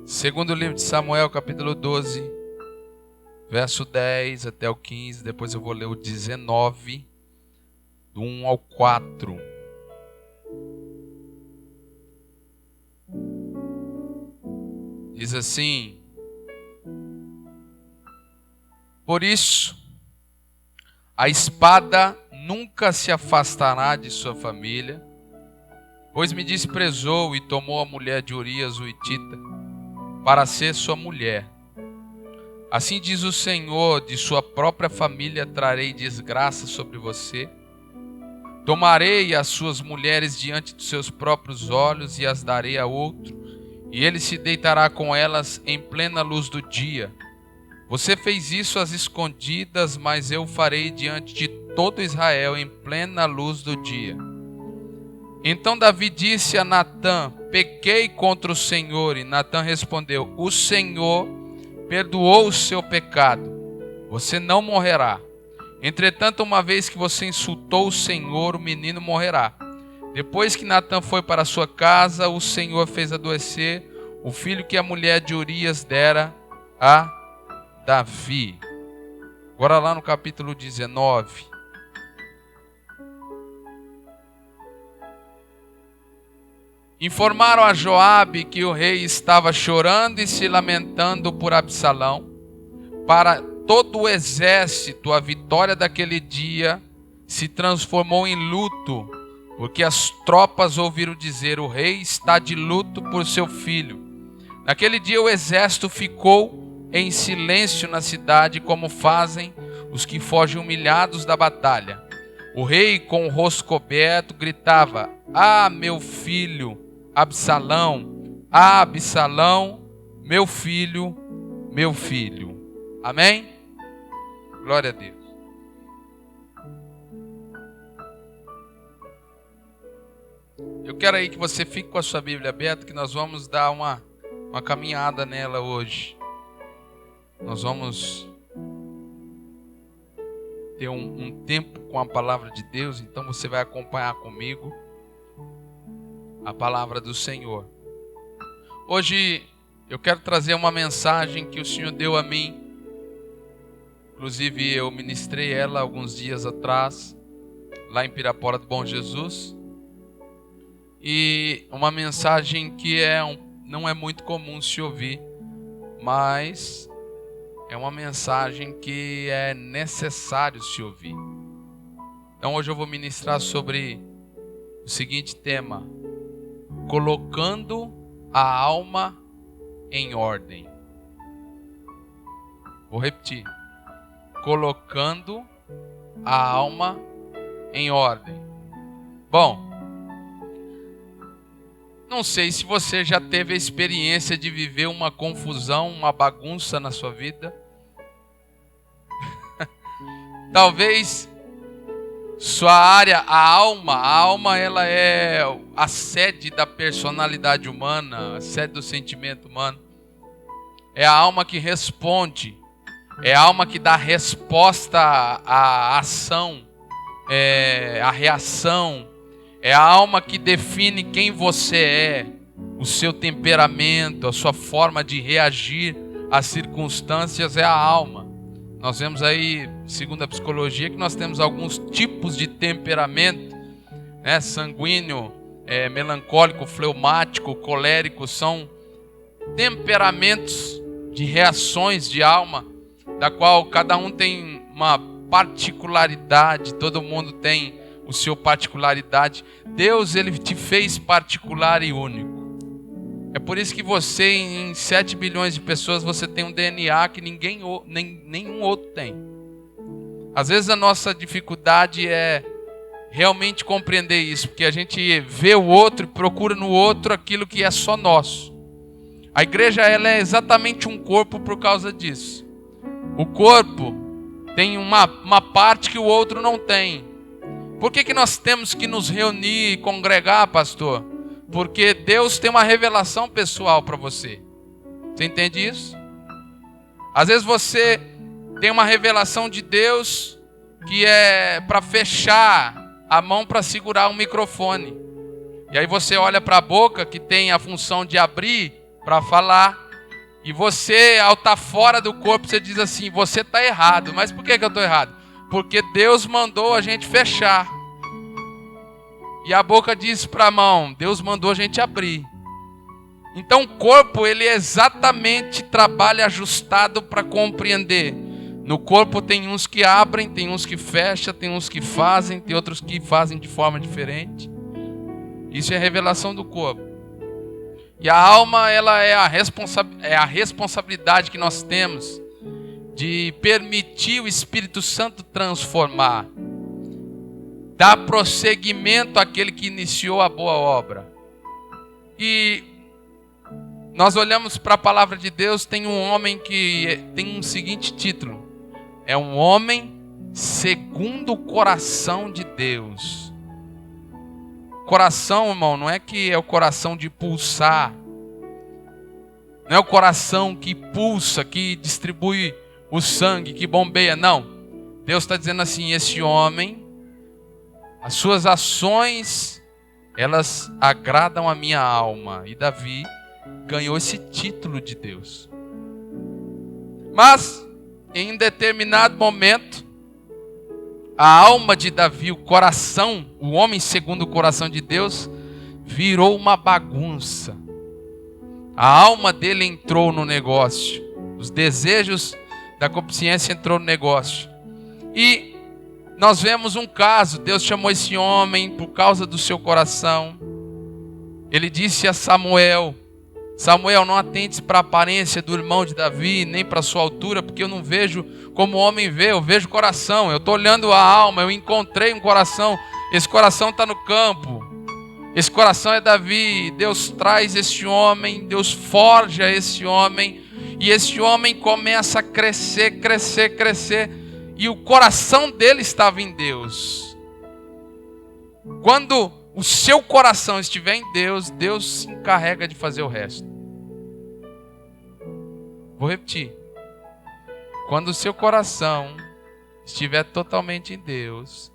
Segundo livro de Samuel, capítulo 12, verso 10 até o 15. Depois eu vou ler o 19, do 1 ao 4. Diz assim: por isso, a espada nunca se afastará de sua família, pois me desprezou e tomou a mulher de Urias o Hitita para ser sua mulher. Assim diz o Senhor: de sua própria família trarei desgraça sobre você. Tomarei as suas mulheres diante dos seus próprios olhos e as darei a outro, e ele se deitará com elas em plena luz do dia. Você fez isso às escondidas, mas eu farei diante de todo Israel em plena luz do dia. Então Davi disse a Natã: pequei contra o Senhor. E Natã respondeu: o Senhor perdoou o seu pecado, você não morrerá. Entretanto, uma vez que você insultou o Senhor, o menino morrerá. Depois que Natã foi para sua casa, o Senhor fez adoecer o filho que a mulher de Urias dera a Davi. Agora lá no capítulo 19. Informaram a Joabe que o rei estava chorando e se lamentando por Absalão. Para todo o exército, a vitória daquele dia se transformou em luto, porque as tropas ouviram dizer: o rei está de luto por seu filho. Naquele dia o exército ficou em silêncio na cidade, como fazem os que fogem humilhados da batalha. O rei, com o rosto coberto, gritava: ah, meu filho Absalão, ah, Absalão, meu filho, meu filho. Amém? Glória a Deus. Eu quero aí que você fique com a sua Bíblia aberta, que nós vamos dar uma caminhada nela hoje. Nós vamos ter um tempo com a palavra de Deus, então você vai acompanhar comigo a palavra do Senhor. Hoje eu quero trazer uma mensagem que o Senhor deu a mim. Inclusive eu ministrei ela alguns dias atrás, lá em Pirapora do Bom Jesus. E uma mensagem que não é muito comum se ouvir, mas é uma mensagem que é necessário se ouvir. Então hoje eu vou ministrar sobre o seguinte tema: colocando a alma em ordem. Vou repetir: colocando a alma em ordem. Bom, não sei se você já teve a experiência de viver uma confusão, uma bagunça na sua vida. Talvez sua área, a alma ela é a sede da personalidade humana, a sede do sentimento humano. É a alma que responde, é a alma que dá resposta à ação, à reação. É a alma que define quem você é, o seu temperamento, a sua forma de reagir às circunstâncias. É a alma. Nós vemos aí, segundo a psicologia, que nós temos alguns tipos de temperamento, né? Sanguíneo, melancólico, fleumático, colérico. São temperamentos de reações de alma, da qual cada um tem uma particularidade. Todo mundo tem o seu particularidade. Deus, ele te fez particular e único. É por isso que você, em 7 bilhões de pessoas, você tem um DNA que nenhum outro tem. Às vezes a nossa dificuldade é realmente compreender isso, porque a gente vê o outro e procura no outro aquilo que é só nosso. A igreja, ela é exatamente um corpo por causa disso. O corpo tem uma parte que o outro não tem. Por que nós temos que nos reunir e congregar, pastor? Porque Deus tem uma revelação pessoal para você. Você entende isso? Às vezes você tem uma revelação de Deus que é para fechar a mão para segurar um microfone. E aí você olha para a boca, que tem a função de abrir para falar. E você, ao estar fora do corpo, você diz assim, você está errado. Mas por que eu estou errado? Porque Deus mandou a gente fechar. E a boca diz para a mão, Deus mandou a gente abrir. Então o corpo, ele exatamente trabalha ajustado para compreender. No corpo tem uns que abrem, tem uns que fecham, tem uns que fazem, tem outros que fazem de forma diferente. Isso é a revelação do corpo. E a alma, ela é a responsabilidade que nós temos de permitir o Espírito Santo transformar. Dar prosseguimento àquele que iniciou a boa obra. E nós olhamos para a palavra de Deus, tem um homem que tem um seguinte título. É um homem segundo o coração de Deus. Coração, irmão, não é que é o coração de pulsar. Não é o coração que pulsa, que distribui o sangue, que bombeia. Não. Deus está dizendo assim, esse homem, as suas ações, elas agradam a minha alma. E Davi ganhou esse título de Deus. Mas, em determinado momento, a alma de Davi, o coração, o homem segundo o coração de Deus, virou uma bagunça. A alma dele entrou no negócio. Os desejos da concupiscência entrou no negócio. E nós vemos um caso, Deus chamou esse homem por causa do seu coração. Ele disse a Samuel, Samuel, não atentes para a aparência do irmão de Davi, nem para a sua altura, porque eu não vejo como o homem vê, eu vejo o coração. Eu estou olhando a alma, eu encontrei um coração, esse coração está no campo. Esse coração é Davi, Deus traz esse homem, Deus forja esse homem, e esse homem começa a crescer, crescer, crescer, e o coração dele estava em Deus. Quando o seu coração estiver em Deus, Deus se encarrega de fazer o resto. Vou repetir. Quando o seu coração estiver totalmente em Deus,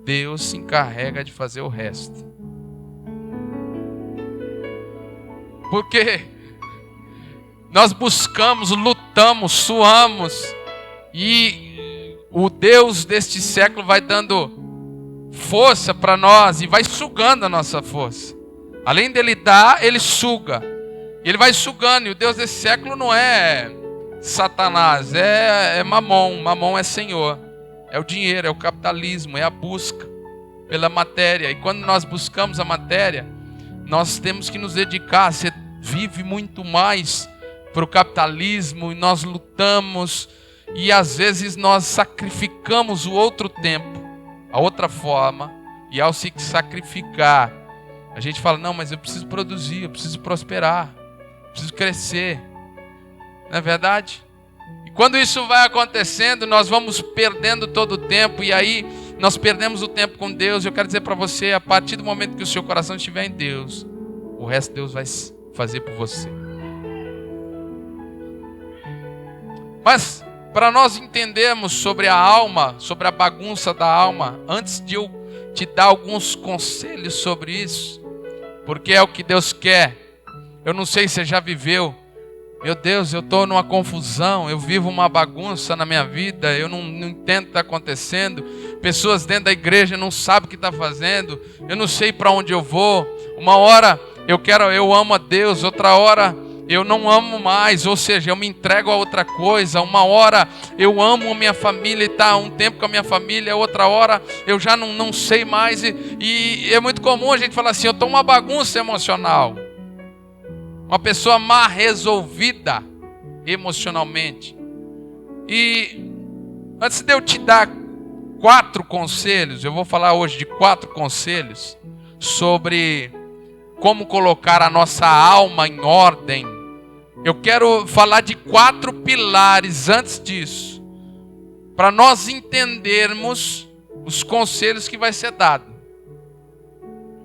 Deus se encarrega de fazer o resto. Porque nós buscamos, lutamos, suamos, e o Deus deste século vai dando força para nós e vai sugando a nossa força. Além dele dar, ele suga. Ele vai sugando, e o Deus desse século não é Satanás, é Mamon. Mamon é Senhor, é o dinheiro, é o capitalismo, é a busca pela matéria. E quando nós buscamos a matéria, nós temos que nos dedicar. Você vive muito mais para o capitalismo, e nós lutamos, e às vezes nós sacrificamos o outro tempo, a outra forma, e ao se sacrificar, a gente fala, não, mas eu preciso produzir, eu preciso prosperar, eu preciso crescer. Não é verdade? E quando isso vai acontecendo, nós vamos perdendo todo o tempo, e aí nós perdemos o tempo com Deus. Eu quero dizer para você, a partir do momento que o seu coração estiver em Deus, o resto Deus vai fazer por você. Mas, para nós entendermos sobre a alma, sobre a bagunça da alma, antes de eu te dar alguns conselhos sobre isso, porque é o que Deus quer. Eu não sei se você já viveu, meu Deus, eu estou numa confusão, eu vivo uma bagunça na minha vida, eu não entendo o que está acontecendo, pessoas dentro da igreja não sabem o que está fazendo, eu não sei para onde eu vou, uma hora eu amo a Deus, outra hora eu não amo mais, ou seja, eu me entrego a outra coisa. Uma hora eu amo a minha família e está um tempo com a minha família, outra hora eu já não sei mais, e é muito comum a gente falar assim, eu estou uma bagunça emocional, uma pessoa mal resolvida emocionalmente. E antes de eu te dar 4 conselhos, eu vou falar hoje de 4 conselhos sobre como colocar a nossa alma em ordem. Eu quero falar de 4 pilares antes disso, para nós entendermos os conselhos que vai ser dado.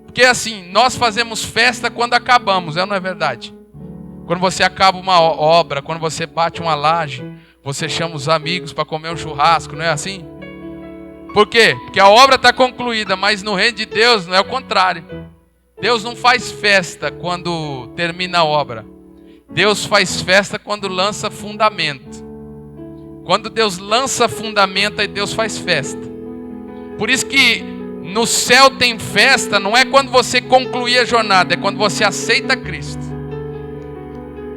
Porque assim, nós fazemos festa quando acabamos, não é verdade? Quando você acaba uma obra, quando você bate uma laje, você chama os amigos para comer um churrasco, não é assim? Por quê? Porque a obra está concluída, mas no reino de Deus não é o contrário. Deus não faz festa quando termina a obra. Deus faz festa quando lança fundamento. Quando Deus lança fundamento, aí Deus faz festa. Por isso que no céu tem festa, não é quando você concluir a jornada, é quando você aceita Cristo.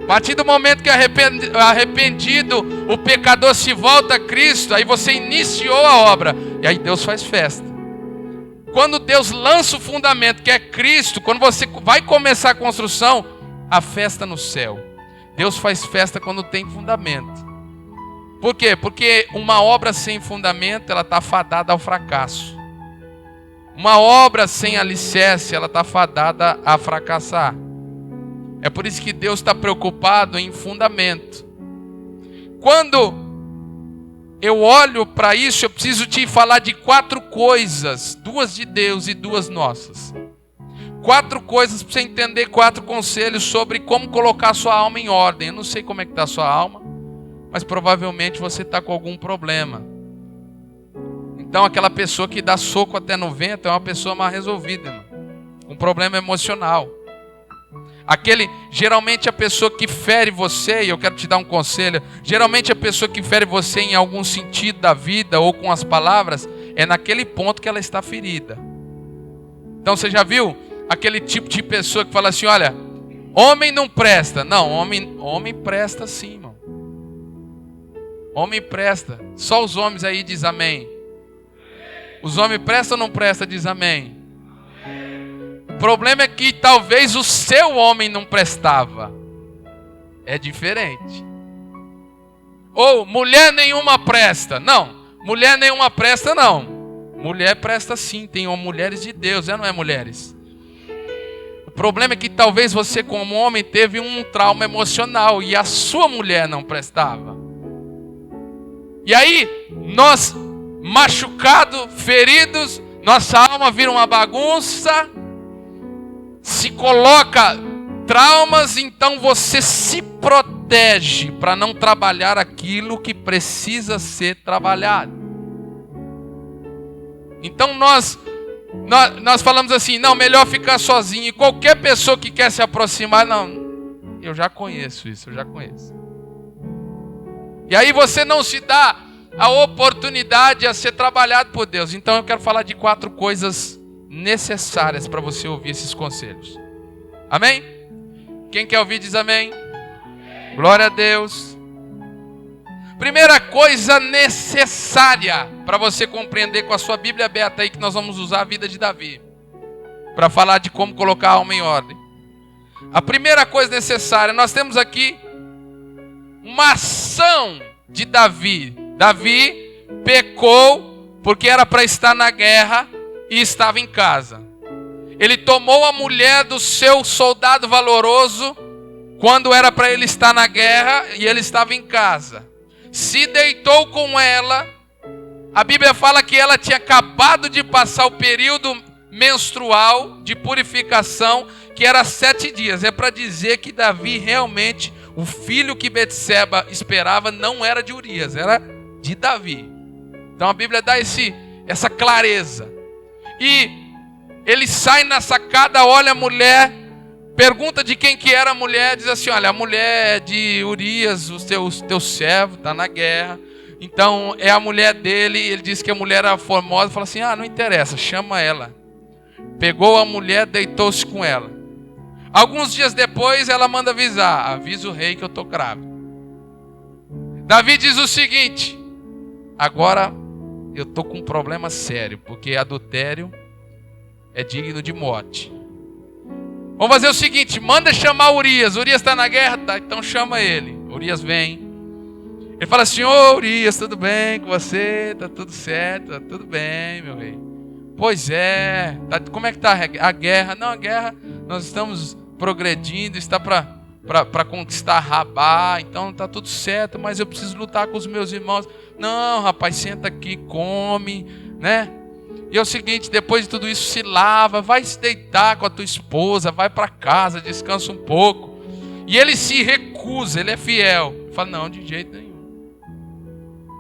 A partir do momento que arrependido, o pecador se volta a Cristo, aí você iniciou a obra, e aí Deus faz festa. Quando Deus lança o fundamento, que é Cristo, quando você vai começar a construção, a festa no céu. Deus faz festa quando tem fundamento. Por quê? Porque uma obra sem fundamento, ela está fadada ao fracasso. Uma obra sem alicerce, ela está fadada a fracassar. É por isso que Deus está preocupado em fundamento. Quando eu olho para isso, eu preciso te falar de 4 coisas. 2 de Deus e 2 nossas. 4 coisas para você entender, 4 conselhos sobre como colocar a sua alma em ordem. Eu não sei como é que está a sua alma, mas provavelmente você está com algum problema. Então aquela pessoa que dá soco até no vento é uma pessoa mal resolvida, irmão. Um problema emocional. Geralmente a pessoa que fere você, e eu quero te dar um conselho, geralmente a pessoa que fere você em algum sentido da vida ou com as palavras, é naquele ponto que ela está ferida. Então você já viu aquele tipo de pessoa que fala assim, olha, homem não presta. Não, homem presta sim, irmão. Homem presta. Só os homens aí diz amém. Os homens prestam ou não prestam, diz amém. O problema é que talvez o seu homem não prestava. É diferente. Ou mulher nenhuma presta. Não, mulher nenhuma presta não. Mulher presta sim, tem mulheres de Deus, não é mulheres? O problema é que talvez você como homem teve um trauma emocional e a sua mulher não prestava. E aí, nós machucados, feridos, nossa alma vira uma bagunça, se coloca traumas, então você se protege para não trabalhar aquilo que precisa ser trabalhado. Então nós falamos assim, não, melhor ficar sozinho. E qualquer pessoa que quer se aproximar, não, eu já conheço isso, eu já conheço. E aí você não se dá a oportunidade a ser trabalhado por Deus. Então eu quero falar de 4 coisas necessárias para você ouvir esses conselhos. Amém? Quem quer ouvir diz amém. Glória a Deus. Primeira coisa necessária para você compreender com a sua Bíblia aberta aí, que nós vamos usar a vida de Davi para falar de como colocar a alma em ordem. A primeira coisa necessária, nós temos aqui uma ação de Davi. Davi pecou porque era para estar na guerra e estava em casa. Ele tomou a mulher do seu soldado valoroso quando era para ele estar na guerra e ele estava em casa. Se deitou com ela. A Bíblia fala que ela tinha acabado de passar o período menstrual de purificação, que era 7 dias. É para dizer que Davi realmente, o filho que Betseba esperava não era de Urias, era de Davi. Então a Bíblia dá essa clareza. E ele sai na sacada, olha a mulher, pergunta de quem que era a mulher, diz assim, olha, a mulher é de Urias, o teu servo, está na guerra. Então é a mulher dele, ele disse que a mulher era formosa, fala assim, não interessa, chama ela. Pegou a mulher, deitou-se com ela. Alguns dias depois ela manda avisar, avisa o rei que eu estou grávida. Davi diz o seguinte, agora eu estou com um problema sério, porque adultério é digno de morte. Vamos fazer o seguinte, manda chamar Urias. Urias está na guerra? Tá, então chama ele. Urias vem. Ele fala assim, ô Urias, tudo bem com você? Tá tudo certo? Tá tudo bem, meu rei. Pois é. Como é que está a guerra? Não, a guerra, nós estamos progredindo, está para conquistar Rabá, então está tudo certo, mas eu preciso lutar com os meus irmãos. Não, rapaz, senta aqui, come, né? E é o seguinte, depois de tudo isso, se lava, vai se deitar com a tua esposa, vai para casa, descansa um pouco. E ele se recusa, ele é fiel. Ele fala, não, de jeito nenhum.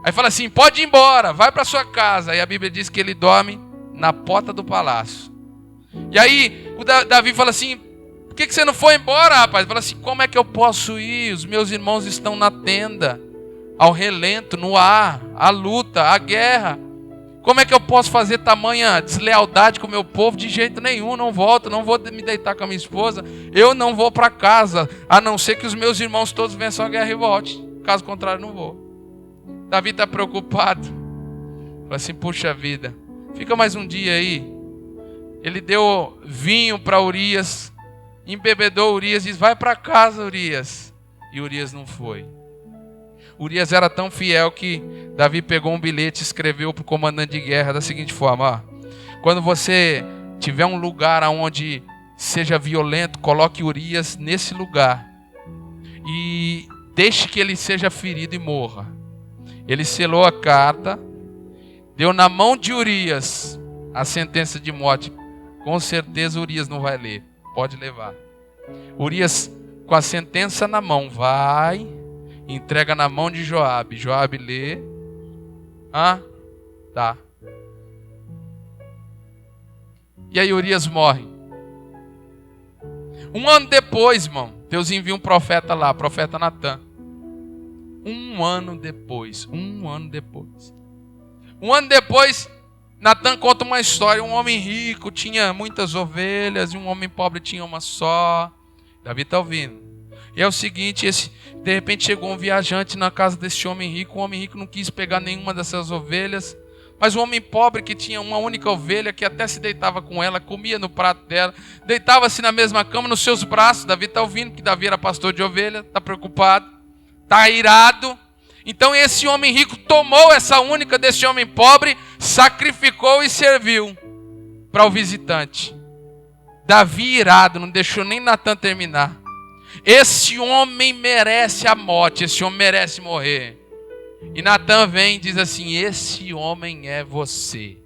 Aí fala assim, pode ir embora, vai para sua casa. Aí a Bíblia diz que ele dorme na porta do palácio. E aí Davi fala assim, por que você não foi embora, rapaz? Ele fala assim, como é que eu posso ir? Os meus irmãos estão na tenda, ao relento, no ar, a luta, a guerra. Como é que eu posso fazer tamanha deslealdade com o meu povo? De jeito nenhum, não volto, não vou me deitar com a minha esposa. Eu não vou para casa, a não ser que os meus irmãos todos vençam a guerra e volte. Caso contrário, não vou. Davi está preocupado. Fala assim, puxa vida, fica mais um dia aí. Ele deu vinho para Urias, embebedou Urias, diz, vai para casa, Urias. E Urias não foi. Urias era tão fiel que Davi pegou um bilhete e escreveu para o comandante de guerra da seguinte forma, quando você tiver um lugar onde seja violento, coloque Urias nesse lugar e deixe que ele seja ferido e morra. Ele selou a carta, deu na mão de Urias a sentença de morte. Com certeza Urias não vai ler, pode levar. Urias com a sentença na mão, vai, entrega na mão de Joabe. Joabe lê. Tá. E aí Urias morre. Um ano depois, irmão, Deus envia um profeta lá, profeta Natã. Um ano depois, Natã conta uma história. Um homem rico tinha muitas ovelhas e um homem pobre tinha uma só. Davi está ouvindo. E é o seguinte, de repente chegou um viajante na casa desse homem rico. O homem rico não quis pegar nenhuma dessas ovelhas. Mas o homem pobre que tinha uma única ovelha, que até se deitava com ela, comia no prato dela, deitava-se na mesma cama, nos seus braços. Davi está ouvindo que Davi era pastor de ovelha, está preocupado, está irado. Então esse homem rico tomou essa única desse homem pobre, sacrificou e serviu para o visitante. Davi irado, não deixou nem Natã terminar. Esse homem merece a morte, esse homem merece morrer. E Natã vem e diz assim, esse homem é você.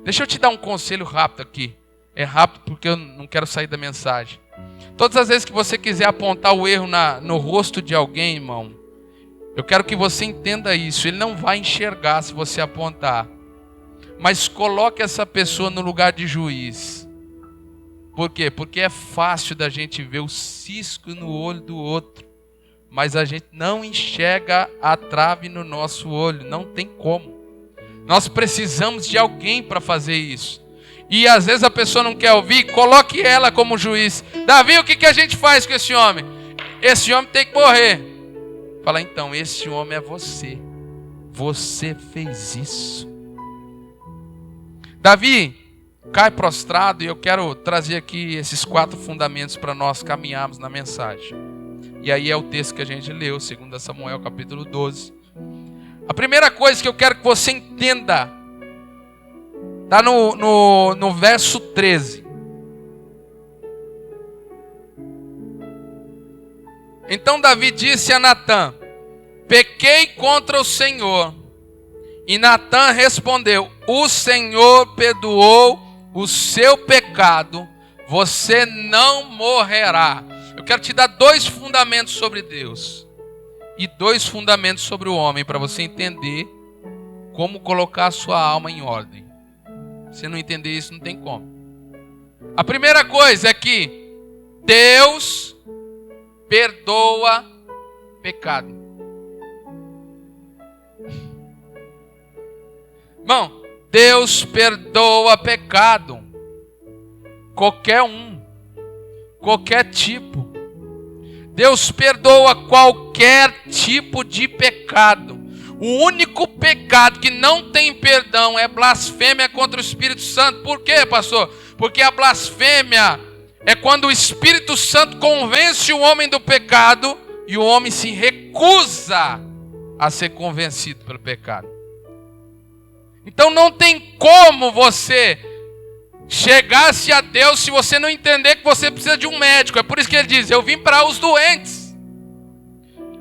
Deixa eu te dar um conselho rápido aqui. É rápido porque eu não quero sair da mensagem. Todas as vezes que você quiser apontar o erro no rosto de alguém, irmão, eu quero que você entenda isso. Ele não vai enxergar se você apontar. Mas coloque essa pessoa no lugar de juiz. Por quê? Porque é fácil da gente ver o cisco no olho do outro. Mas a gente não enxerga a trave no nosso olho. Não tem como. Nós precisamos de alguém para fazer isso. E às vezes a pessoa não quer ouvir. Coloque ela como juiz. Davi, o que a gente faz com esse homem? Esse homem tem que morrer. Fala, então, esse homem é você. Você fez isso. Davi cai prostrado. E eu quero trazer aqui esses 4 fundamentos para nós caminharmos na mensagem. E aí é o texto que a gente leu, 2 Samuel capítulo 12. A primeira coisa que eu quero que você entenda, está no verso 13. Então Davi disse a Natã, pequei contra o Senhor. E Natã respondeu, o Senhor perdoou o seu pecado, você não morrerá. Eu quero te dar 2 fundamentos sobre Deus e 2 fundamentos sobre o homem para você entender como colocar a sua alma em ordem. Se não entender isso, não tem como. A primeira coisa é que Deus perdoa pecado. Irmão, Deus perdoa pecado. Qualquer um, qualquer tipo. Deus perdoa qualquer tipo de pecado. O único pecado que não tem perdão é blasfêmia contra o Espírito Santo. Por quê, pastor? Porque a blasfêmia é quando o Espírito Santo convence o homem do pecado e o homem se recusa a ser convencido pelo pecado. Então não tem como você chegar-se a Deus se você não entender que você precisa de um médico. É por isso que ele diz, eu vim para os doentes.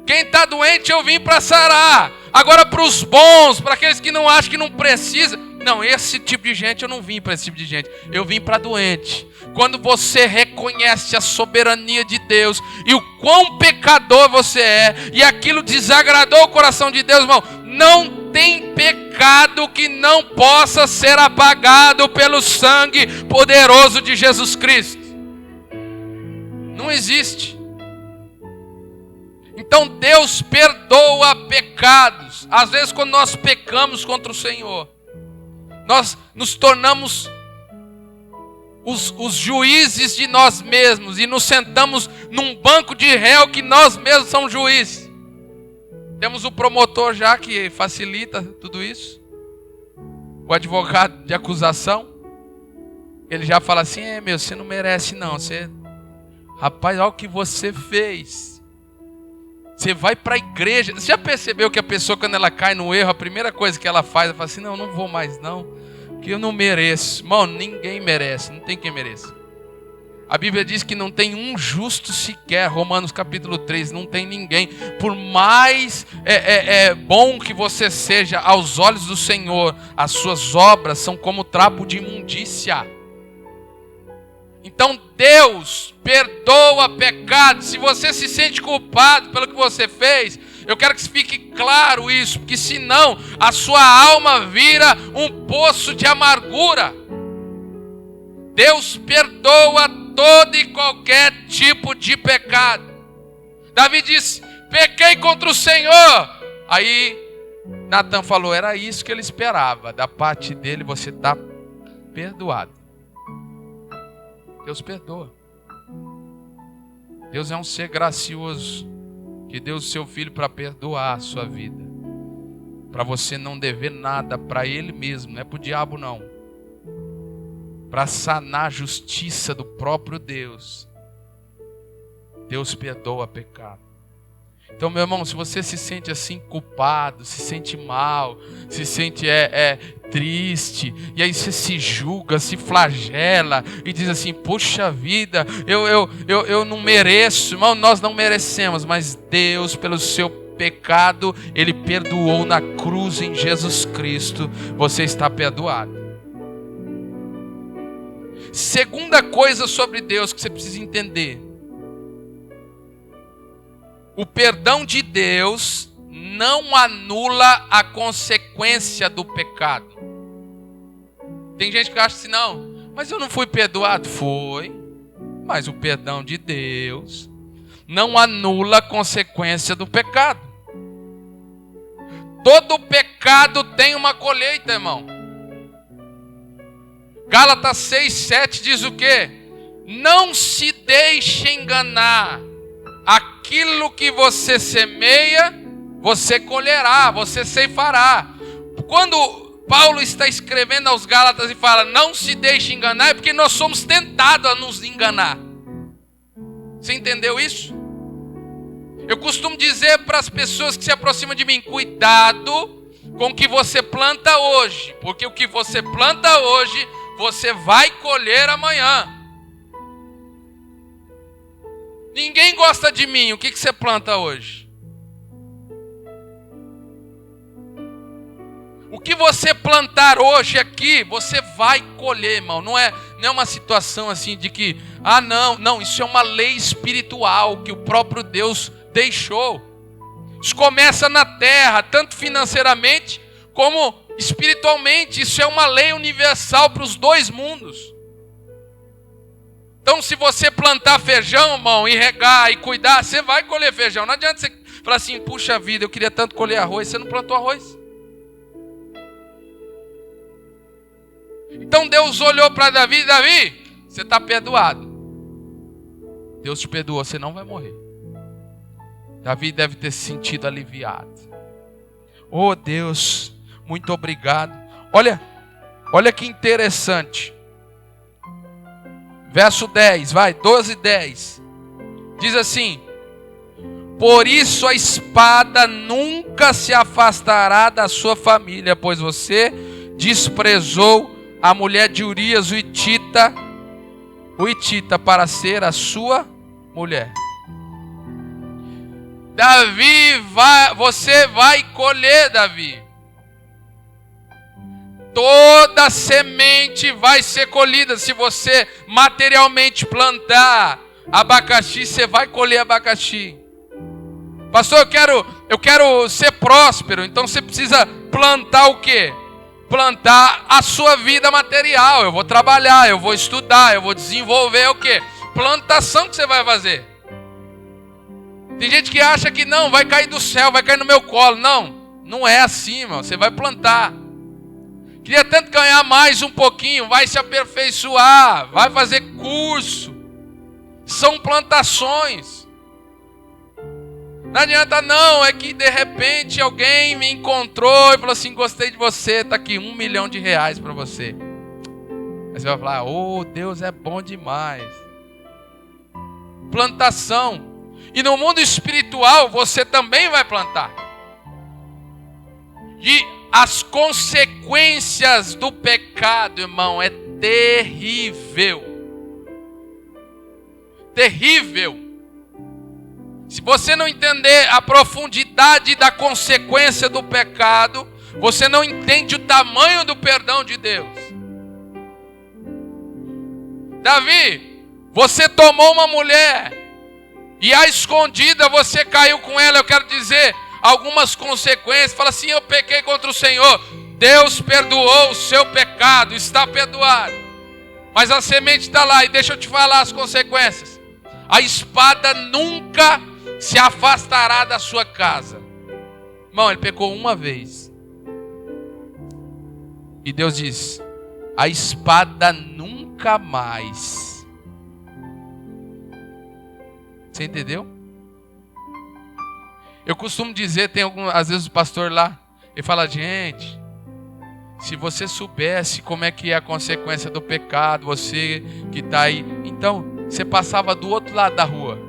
Quem está doente eu vim para sarar. Agora para os bons, para aqueles que não acham que não precisa. Não, esse tipo de gente eu não vim para esse tipo de gente. Eu vim para doente. Quando você reconhece a soberania de Deus e o quão pecador você é, e aquilo desagradou o coração de Deus, irmão, não tem pecado pecado que não possa ser apagado pelo sangue poderoso de Jesus Cristo. Não existe. Então Deus perdoa pecados. Às vezes quando nós pecamos contra o Senhor, nós nos tornamos os juízes de nós mesmos e nos sentamos num banco de réu que nós mesmos somos juízes. Temos o promotor já que facilita tudo isso. O advogado de acusação. Ele já fala assim, você não merece não. Rapaz, olha o que você fez. Você vai para a igreja. Você já percebeu que a pessoa, quando ela cai no erro, a primeira coisa que ela faz, ela fala assim, não vou mais não. Porque eu não mereço. Irmão, ninguém merece. Não tem quem mereça. A Bíblia diz que não tem um justo sequer. Romanos capítulo 3, não tem ninguém. Por mais bom que você seja aos olhos do Senhor, as suas obras são como trapo de imundícia. Então Deus perdoa pecados. Se você se sente culpado pelo que você fez, eu quero que fique claro isso, porque senão a sua alma vira um poço de amargura. Deus perdoa todo e qualquer tipo de pecado. Davi disse, pequei contra o Senhor. Aí Natan falou, era isso que ele esperava. Da parte dele você está perdoado. Deus perdoa. Deus é um ser gracioso, que deu o seu filho para perdoar a sua vida, para você não dever nada para ele mesmo, não é para o diabo não, para sanar a justiça do próprio Deus. Deus perdoa pecado. Então, meu irmão, se você se sente assim culpado, se sente mal, se sente triste, e aí você se julga, se flagela e diz assim, poxa vida, eu não mereço. Irmão, nós não merecemos, mas Deus, pelo seu pecado, Ele perdoou na cruz em Jesus Cristo. Você está perdoado. Segunda coisa sobre Deus que você precisa entender: o perdão de Deus não anula a consequência do pecado. Tem gente que acha assim, não, mas eu não fui perdoado. Foi, mas o perdão de Deus não anula a consequência do pecado. Todo pecado tem uma colheita, irmão. Gálatas 6:7 diz o quê? Não se deixe enganar. Aquilo que você semeia, você colherá, você ceifará. Quando Paulo está escrevendo aos Gálatas e fala, não se deixe enganar, é porque nós somos tentados a nos enganar. Você entendeu isso? Eu costumo dizer para as pessoas que se aproximam de mim, cuidado com o que você planta hoje, porque o que você planta hoje, você vai colher amanhã. Ninguém gosta de mim. O que você planta hoje? O que você plantar hoje aqui, você vai colher, irmão. Não é uma situação assim de que, não, isso é uma lei espiritual que o próprio Deus deixou. Isso começa na terra, tanto financeiramente como espiritualmente. Isso é uma lei universal para os dois mundos. Então, se você plantar feijão, irmão, e regar e cuidar, você vai colher feijão. Não adianta você falar assim, puxa vida, eu queria tanto colher arroz. Você não plantou arroz. Então, Deus olhou para Davi, você está perdoado. Deus te perdoou, você não vai morrer. Davi deve ter se sentido aliviado. Oh Deus, muito obrigado. Olha que interessante. Verso 10, 12:10. Diz assim: por isso a espada nunca se afastará da sua família, pois você desprezou a mulher de Urias, o Hitita, para ser a sua mulher. Davi, você vai colher, Davi. Toda semente vai ser colhida. Se você materialmente plantar abacaxi, você vai colher abacaxi. Pastor, eu quero ser próspero. Então você precisa plantar o quê? Plantar a sua vida material. Eu vou trabalhar, eu vou estudar, eu vou desenvolver o quê? Plantação que você vai fazer. Tem gente que acha que não, vai cair do céu, vai cair no meu colo. Não, não é assim, irmão. Você vai plantar. Queria tanto ganhar mais um pouquinho, vai se aperfeiçoar, vai fazer curso. São plantações. Não adianta não, é que de repente alguém me encontrou e falou assim, gostei de você, está aqui R$1 milhão para você. Aí você vai falar, oh, Deus é bom demais. Plantação. E no mundo espiritual você também vai plantar. E as consequências do pecado, irmão, é terrível. Terrível. Se você não entender a profundidade da consequência do pecado, você não entende o tamanho do perdão de Deus. Davi, você tomou uma mulher e à escondida você caiu com ela. Eu quero dizer algumas consequências. Fala assim, eu pequei contra o Senhor. Deus perdoou o seu pecado, está perdoado. Mas a semente está lá e deixa eu te falar as consequências. A espada nunca se afastará da sua casa. Irmão, ele pecou uma vez. E Deus diz, a espada nunca mais. Você entendeu? Eu costumo dizer, às vezes o pastor lá, ele fala, gente, se você soubesse como é que é a consequência do pecado, você que está aí, então você passava do outro lado da rua.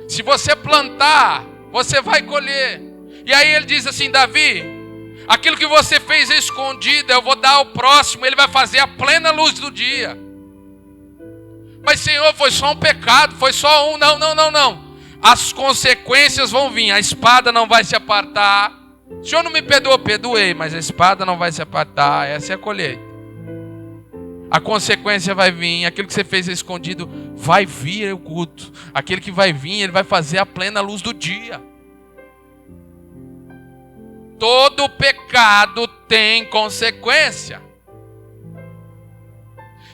Se você plantar, você vai colher. E aí ele diz assim, Davi, aquilo que você fez escondido, eu vou dar ao próximo, ele vai fazer a plena luz do dia. Mas Senhor, foi só um pecado, foi só um, não. As consequências vão vir, a espada não vai se apartar. O Senhor não me perdoou, perdoei, mas a espada não vai se apartar, essa é a colheita. A consequência vai vir, aquilo que você fez escondido vai vir o culto. Aquele que vai vir, ele vai fazer a plena luz do dia. Todo pecado tem consequência.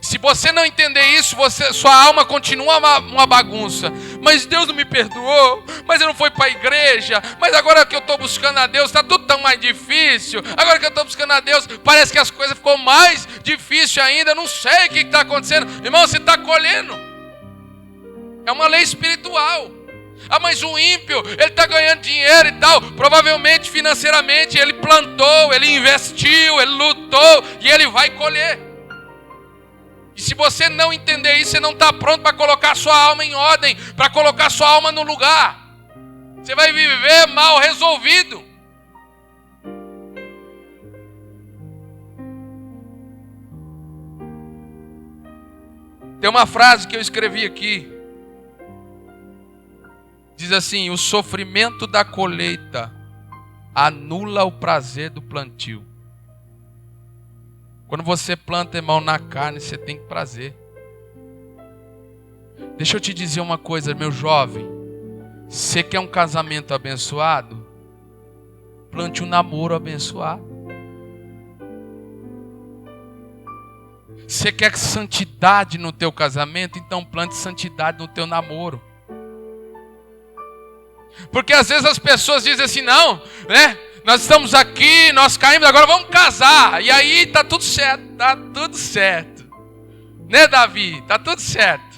Se você não entender isso, sua alma continua uma bagunça. Mas Deus não me perdoou, mas eu não fui para a igreja, mas agora que eu estou buscando a Deus, está tudo tão mais difícil. Agora que eu estou buscando a Deus, parece que as coisas ficou mais difíceis ainda. Eu não sei o que está acontecendo. Irmão, você está colhendo. É uma lei espiritual. Ah, mas o ímpio, ele está ganhando dinheiro e tal. Provavelmente financeiramente ele plantou, ele investiu, ele lutou e ele vai colher. E se você não entender isso, você não está pronto para colocar sua alma em ordem, para colocar sua alma no lugar. Você vai viver mal resolvido. Tem uma frase que eu escrevi aqui. Diz assim, o sofrimento da colheita anula o prazer do plantio. Quando você planta, irmão, na carne, você tem prazer. Deixa eu te dizer uma coisa, meu jovem. Você quer um casamento abençoado? Plante um namoro abençoado. Você quer santidade no teu casamento? Então plante santidade no teu namoro. Porque às vezes as pessoas dizem assim, não, né? Nós estamos aqui, nós caímos, agora vamos casar. E aí está tudo certo, está tudo certo. Né, Davi? Está tudo certo.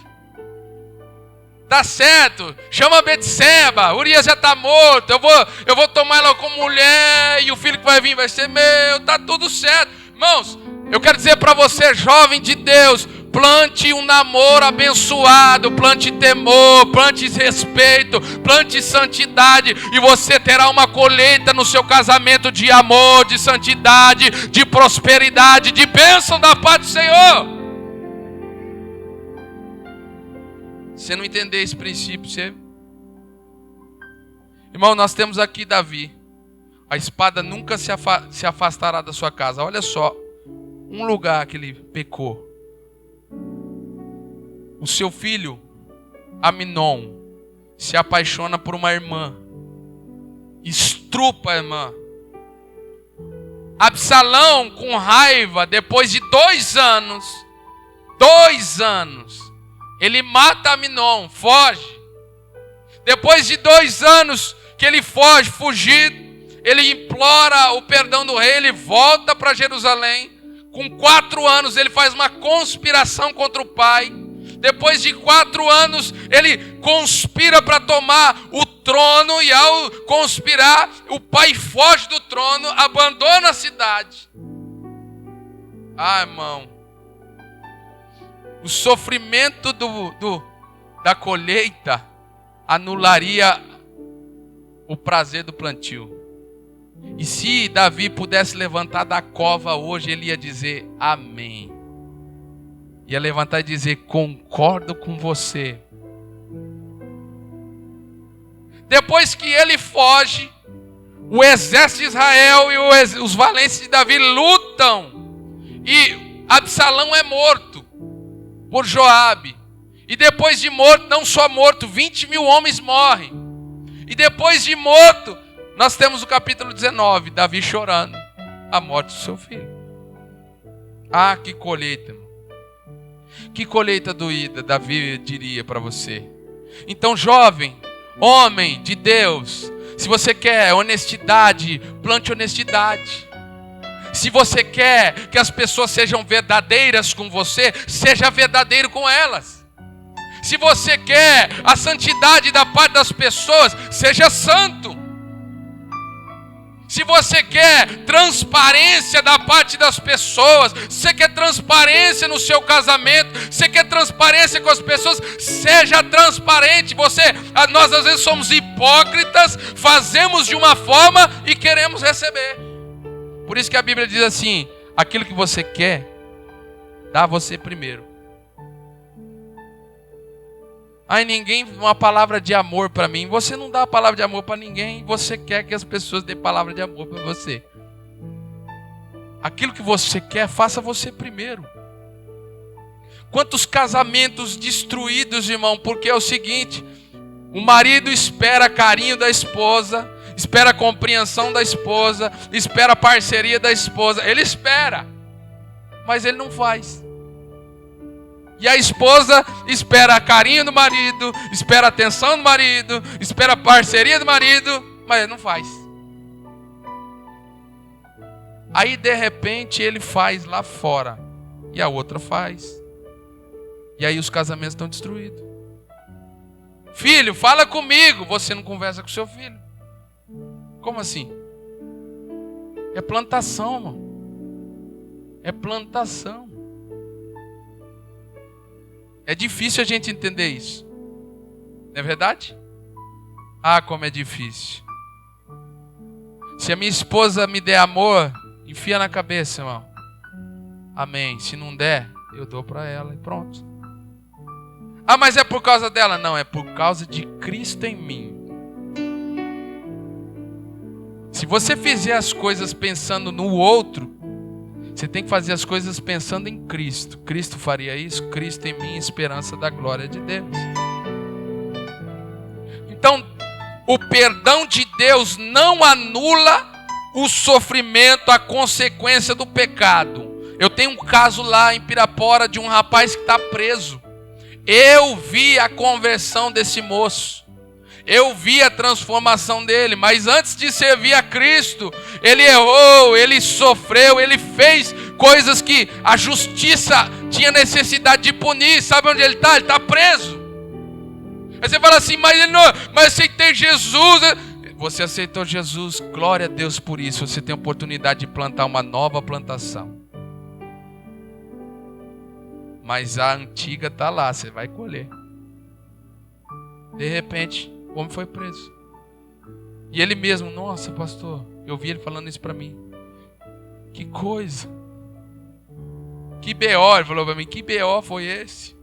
Está certo. Chama Betseba, Urias já está morto. Eu vou tomar ela como mulher e o filho que vai vir vai ser meu. Está tudo certo. Irmãos, eu quero dizer para você, jovem de Deus, plante um namoro abençoado, plante temor, plante respeito, plante santidade, e você terá uma colheita no seu casamento de amor, de santidade, de prosperidade, de bênção da paz do Senhor. Se você não entender esse princípio, você... Irmão, nós temos aqui Davi. A espada nunca se afastará da sua casa. Olha só, um lugar que ele pecou. O seu filho, Aminon, se apaixona por uma irmã. estrupa a irmã. Absalão, com raiva, depois de 2 anos, ele mata Aminon, foge. Depois de 2 anos que ele foge, fugido, ele implora o perdão do rei, ele volta para Jerusalém. Com 4 anos ele faz uma conspiração contra o pai. Depois de 4 anos ele conspira para tomar o trono, e ao conspirar, o pai foge do trono, abandona a cidade. Irmão, o sofrimento da colheita anularia o prazer do plantio. E se Davi pudesse levantar da cova hoje, ele ia dizer amém. Ia levantar e dizer, concordo com você. Depois que ele foge, o exército de Israel e os valentes de Davi lutam. E Absalão é morto por Joabe. E depois de morto, não só morto, 20.000 homens morrem. E depois de morto, nós temos o capítulo 19, Davi chorando a morte do seu filho. Que colheita, irmão. Que colheita doída, Davi diria para você. Então, jovem, homem de Deus, se você quer honestidade, plante honestidade. Se você quer que as pessoas sejam verdadeiras com você, seja verdadeiro com elas. Se você quer a santidade da parte das pessoas, seja santo. Se você quer transparência da parte das pessoas, você quer transparência no seu casamento, você quer transparência com as pessoas, seja transparente. Nós às vezes somos hipócritas, fazemos de uma forma e queremos receber. Por isso que a Bíblia diz assim, aquilo que você quer, dá a você primeiro. Ninguém uma palavra de amor para mim. Você não dá a palavra de amor para ninguém. Você quer que as pessoas dêem palavra de amor para você. Aquilo que você quer, faça você primeiro. Quantos casamentos destruídos, irmão, porque é o seguinte: o marido espera carinho da esposa, espera compreensão da esposa, espera parceria da esposa. Ele espera, mas ele não faz. E a esposa espera carinho do marido, espera atenção do marido, espera parceria do marido, mas ele não faz. Aí de repente ele faz lá fora e a outra faz. E aí os casamentos estão destruídos. Filho, fala comigo. Você não conversa com seu filho. Como assim? É plantação, irmão. É plantação. É difícil a gente entender isso. Não é verdade? Como é difícil. Se a minha esposa me der amor, enfia na cabeça, irmão. Amém. Se não der, eu dou para ela e pronto. Mas é por causa dela? Não, é por causa de Cristo em mim. Se você fizer as coisas pensando no outro, você tem que fazer as coisas pensando em Cristo. Cristo faria isso? Cristo em mim, esperança da glória de Deus. Então, o perdão de Deus não anula o sofrimento, a consequência do pecado. Eu tenho um caso lá em Pirapora de um rapaz que está preso. Eu vi a conversão desse moço. Eu vi a transformação dele, mas antes de servir a Cristo, ele errou, ele sofreu, ele fez coisas que a justiça tinha necessidade de punir. Sabe onde ele está? Ele está preso. Aí você fala assim, mas eu aceitei Jesus. Você aceitou Jesus, glória a Deus por isso. Você tem a oportunidade de plantar uma nova plantação. Mas a antiga está lá, você vai colher. De repente, o homem foi preso. E ele mesmo, nossa pastor, eu vi ele falando isso para mim. Que coisa. Que BO, ele falou para mim, que BO foi esse?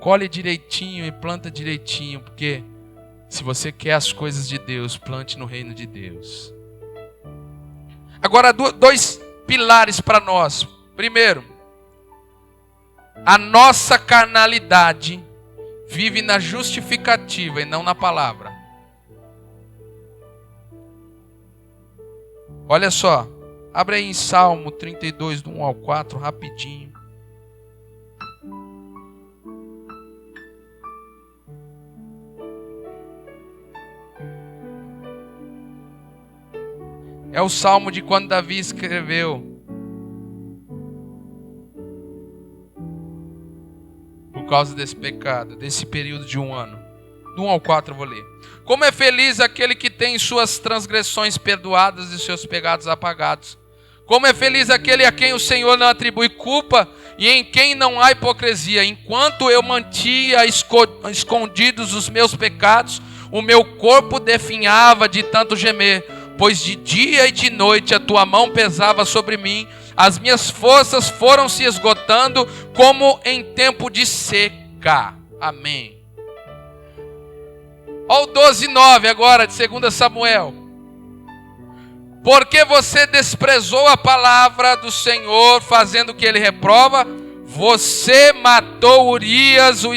Colhe direitinho e planta direitinho, porque se você quer as coisas de Deus, plante no reino de Deus. Agora, 2 pilares para nós. Primeiro, a nossa carnalidade vive na justificativa e não na palavra. Olha só, abre aí em Salmo 32, do 1 ao 4, rapidinho. É o salmo de quando Davi escreveu. Por causa desse pecado, desse período de 1 ano. Do 1 ao 4 eu vou ler. Como é feliz aquele que tem suas transgressões perdoadas e seus pecados apagados. Como é feliz aquele a quem o Senhor não atribui culpa e em quem não há hipocrisia. Enquanto eu mantinha escondidos os meus pecados, o meu corpo definhava de tanto gemer. Pois de dia e de noite a tua mão pesava sobre mim, as minhas forças foram se esgotando como em tempo de seca. Amém. Olha o 12:9 agora de 2 Samuel. Porque você desprezou a palavra do Senhor, fazendo o que ele reprova, você matou Urias o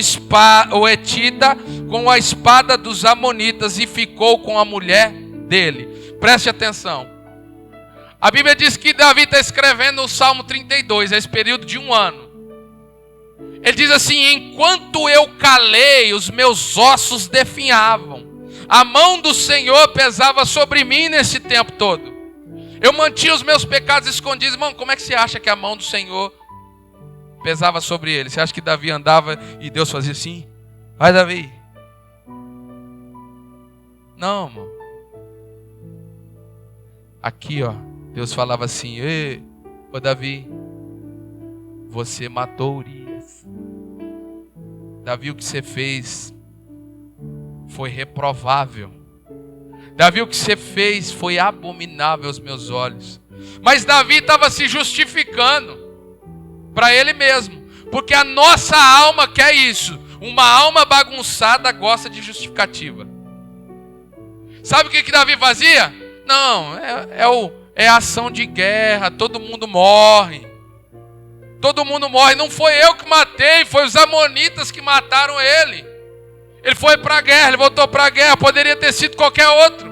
Etita com a espada dos amonitas e ficou com a mulher dele. Preste atenção. A Bíblia diz que Davi está escrevendo o Salmo 32, esse período de 1 ano. Ele diz assim: enquanto eu calei, os meus ossos definhavam. A mão do Senhor pesava sobre mim nesse tempo todo. Eu mantinha os meus pecados escondidos. Irmão, como é que você acha que a mão do Senhor pesava sobre ele? Você acha que Davi andava e Deus fazia assim? Vai, Davi. Não, irmão. Aqui, ó, Deus falava assim: ei, ô Davi, você matou Urias. Davi, o que você fez foi reprovável. Davi, o que você fez foi abominável aos meus olhos. Mas Davi estava se justificando para ele mesmo, porque a nossa alma quer isso. Uma alma bagunçada gosta de justificativa. Sabe o que Davi fazia? Não, é ação de guerra, todo mundo morre. Todo mundo morre, não foi eu que matei, foi os amonitas que mataram ele. Ele foi para a guerra, ele voltou para a guerra, poderia ter sido qualquer outro.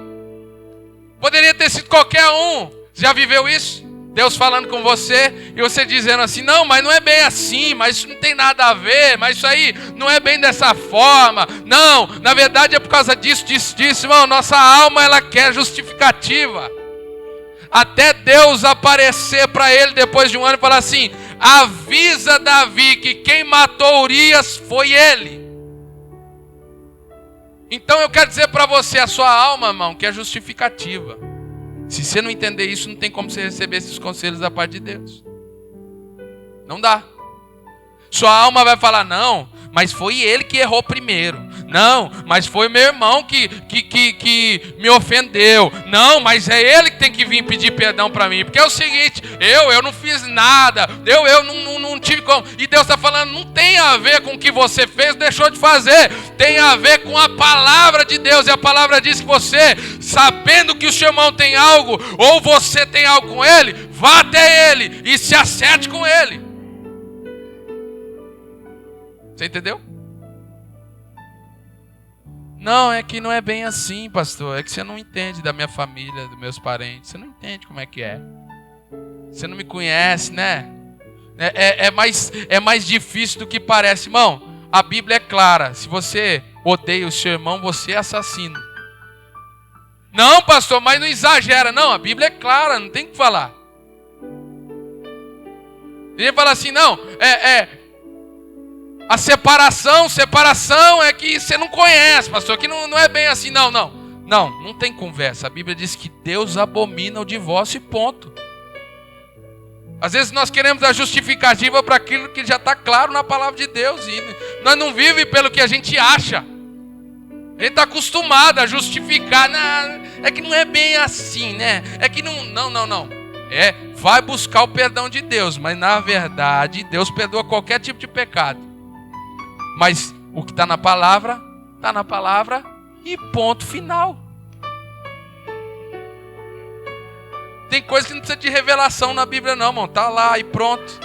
Poderia ter sido qualquer um. Já viveu isso? Deus falando com você e você dizendo assim: não, mas não é bem assim, mas isso não tem nada a ver, mas isso aí não é bem dessa forma. Não, na verdade é por causa disso, irmão. Nossa alma, ela quer justificativa. Até Deus aparecer para ele depois de 1 ano e falar assim: avisa Davi que quem matou Urias foi ele. Então eu quero dizer para você, a sua alma, irmão, que é justificativa. Se você não entender isso, não tem como você receber esses conselhos da parte de Deus. Não dá. Sua alma vai falar: não, mas foi ele que errou primeiro. Não, mas foi meu irmão que me ofendeu. Não, mas é ele que tem que vir pedir perdão para mim. Porque é o seguinte, eu não fiz nada. Eu não tive como. E Deus está falando: não tem a ver com o que você fez, deixou de fazer. Tem a ver com a palavra de Deus. E a palavra diz que você, sabendo que o seu irmão tem algo, ou você tem algo com ele, vá até ele e se acerte com ele. Você entendeu? Não, é que não é bem assim, pastor. É que você não entende da minha família, dos meus parentes. Você não entende como é que é. Você não me conhece, né? É mais difícil do que parece. Irmão, a Bíblia é clara. Se você odeia o seu irmão, você é assassino. Não, pastor, mas não exagera. Não, a Bíblia é clara, não tem o que falar. Ele fala assim: não, a separação é que você não conhece, pastor, que não é bem assim. Não tem conversa. A Bíblia diz que Deus abomina o divórcio e ponto. Às vezes nós queremos a justificativa para aquilo que já está claro na palavra de Deus, e nós não vivemos pelo que a gente acha. A gente está acostumado a justificar. É que não é bem assim, né? É que não. Vai buscar o perdão de Deus, mas na verdade Deus perdoa qualquer tipo de pecado. Mas o que está na palavra e ponto final. Tem coisa que não precisa de revelação na Bíblia não, irmão. Está lá e pronto.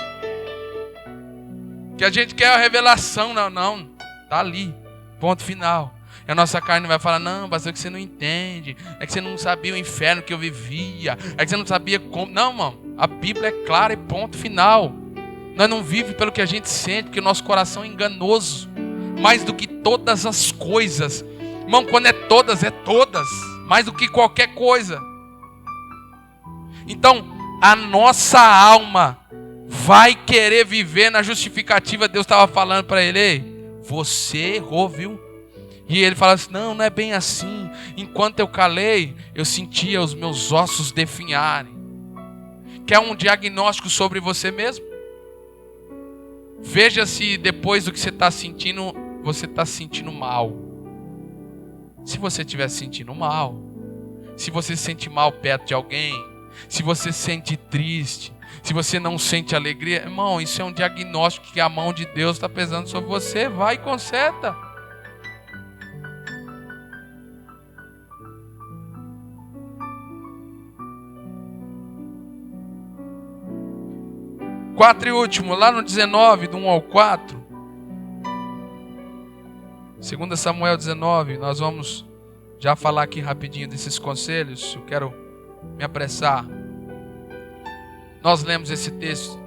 Que a gente quer a revelação, não. Está ali, ponto final. E a nossa carne vai falar, não, pastor, que você não entende. É que você não sabia o inferno que eu vivia. É que você não sabia como. Não, irmão, a Bíblia é clara e ponto final. Nós não vivemos pelo que a gente sente, porque o nosso coração é enganoso. Mais do que todas as coisas. Irmão, quando é todas, mais do que qualquer coisa. Então, a nossa alma vai querer viver na justificativa. Deus estava falando para ele, ei, você errou, viu? E ele fala assim, não, não é bem assim. Enquanto eu calei, eu sentia os meus ossos definharem. Quer um diagnóstico sobre você mesmo? Veja se depois do que você está sentindo, você está se sentindo mal. Se você estiver se sentindo mal, se você se sente mal perto de alguém, se você se sente triste, se você não sente alegria, irmão, isso é um diagnóstico que a mão de Deus está pesando sobre você. Vai e conserta. Quatro e último, lá no 19, do 1 ao 4. 2 Samuel 19, nós vamos já falar aqui rapidinho desses conselhos. Eu quero me apressar. Nós lemos esse texto.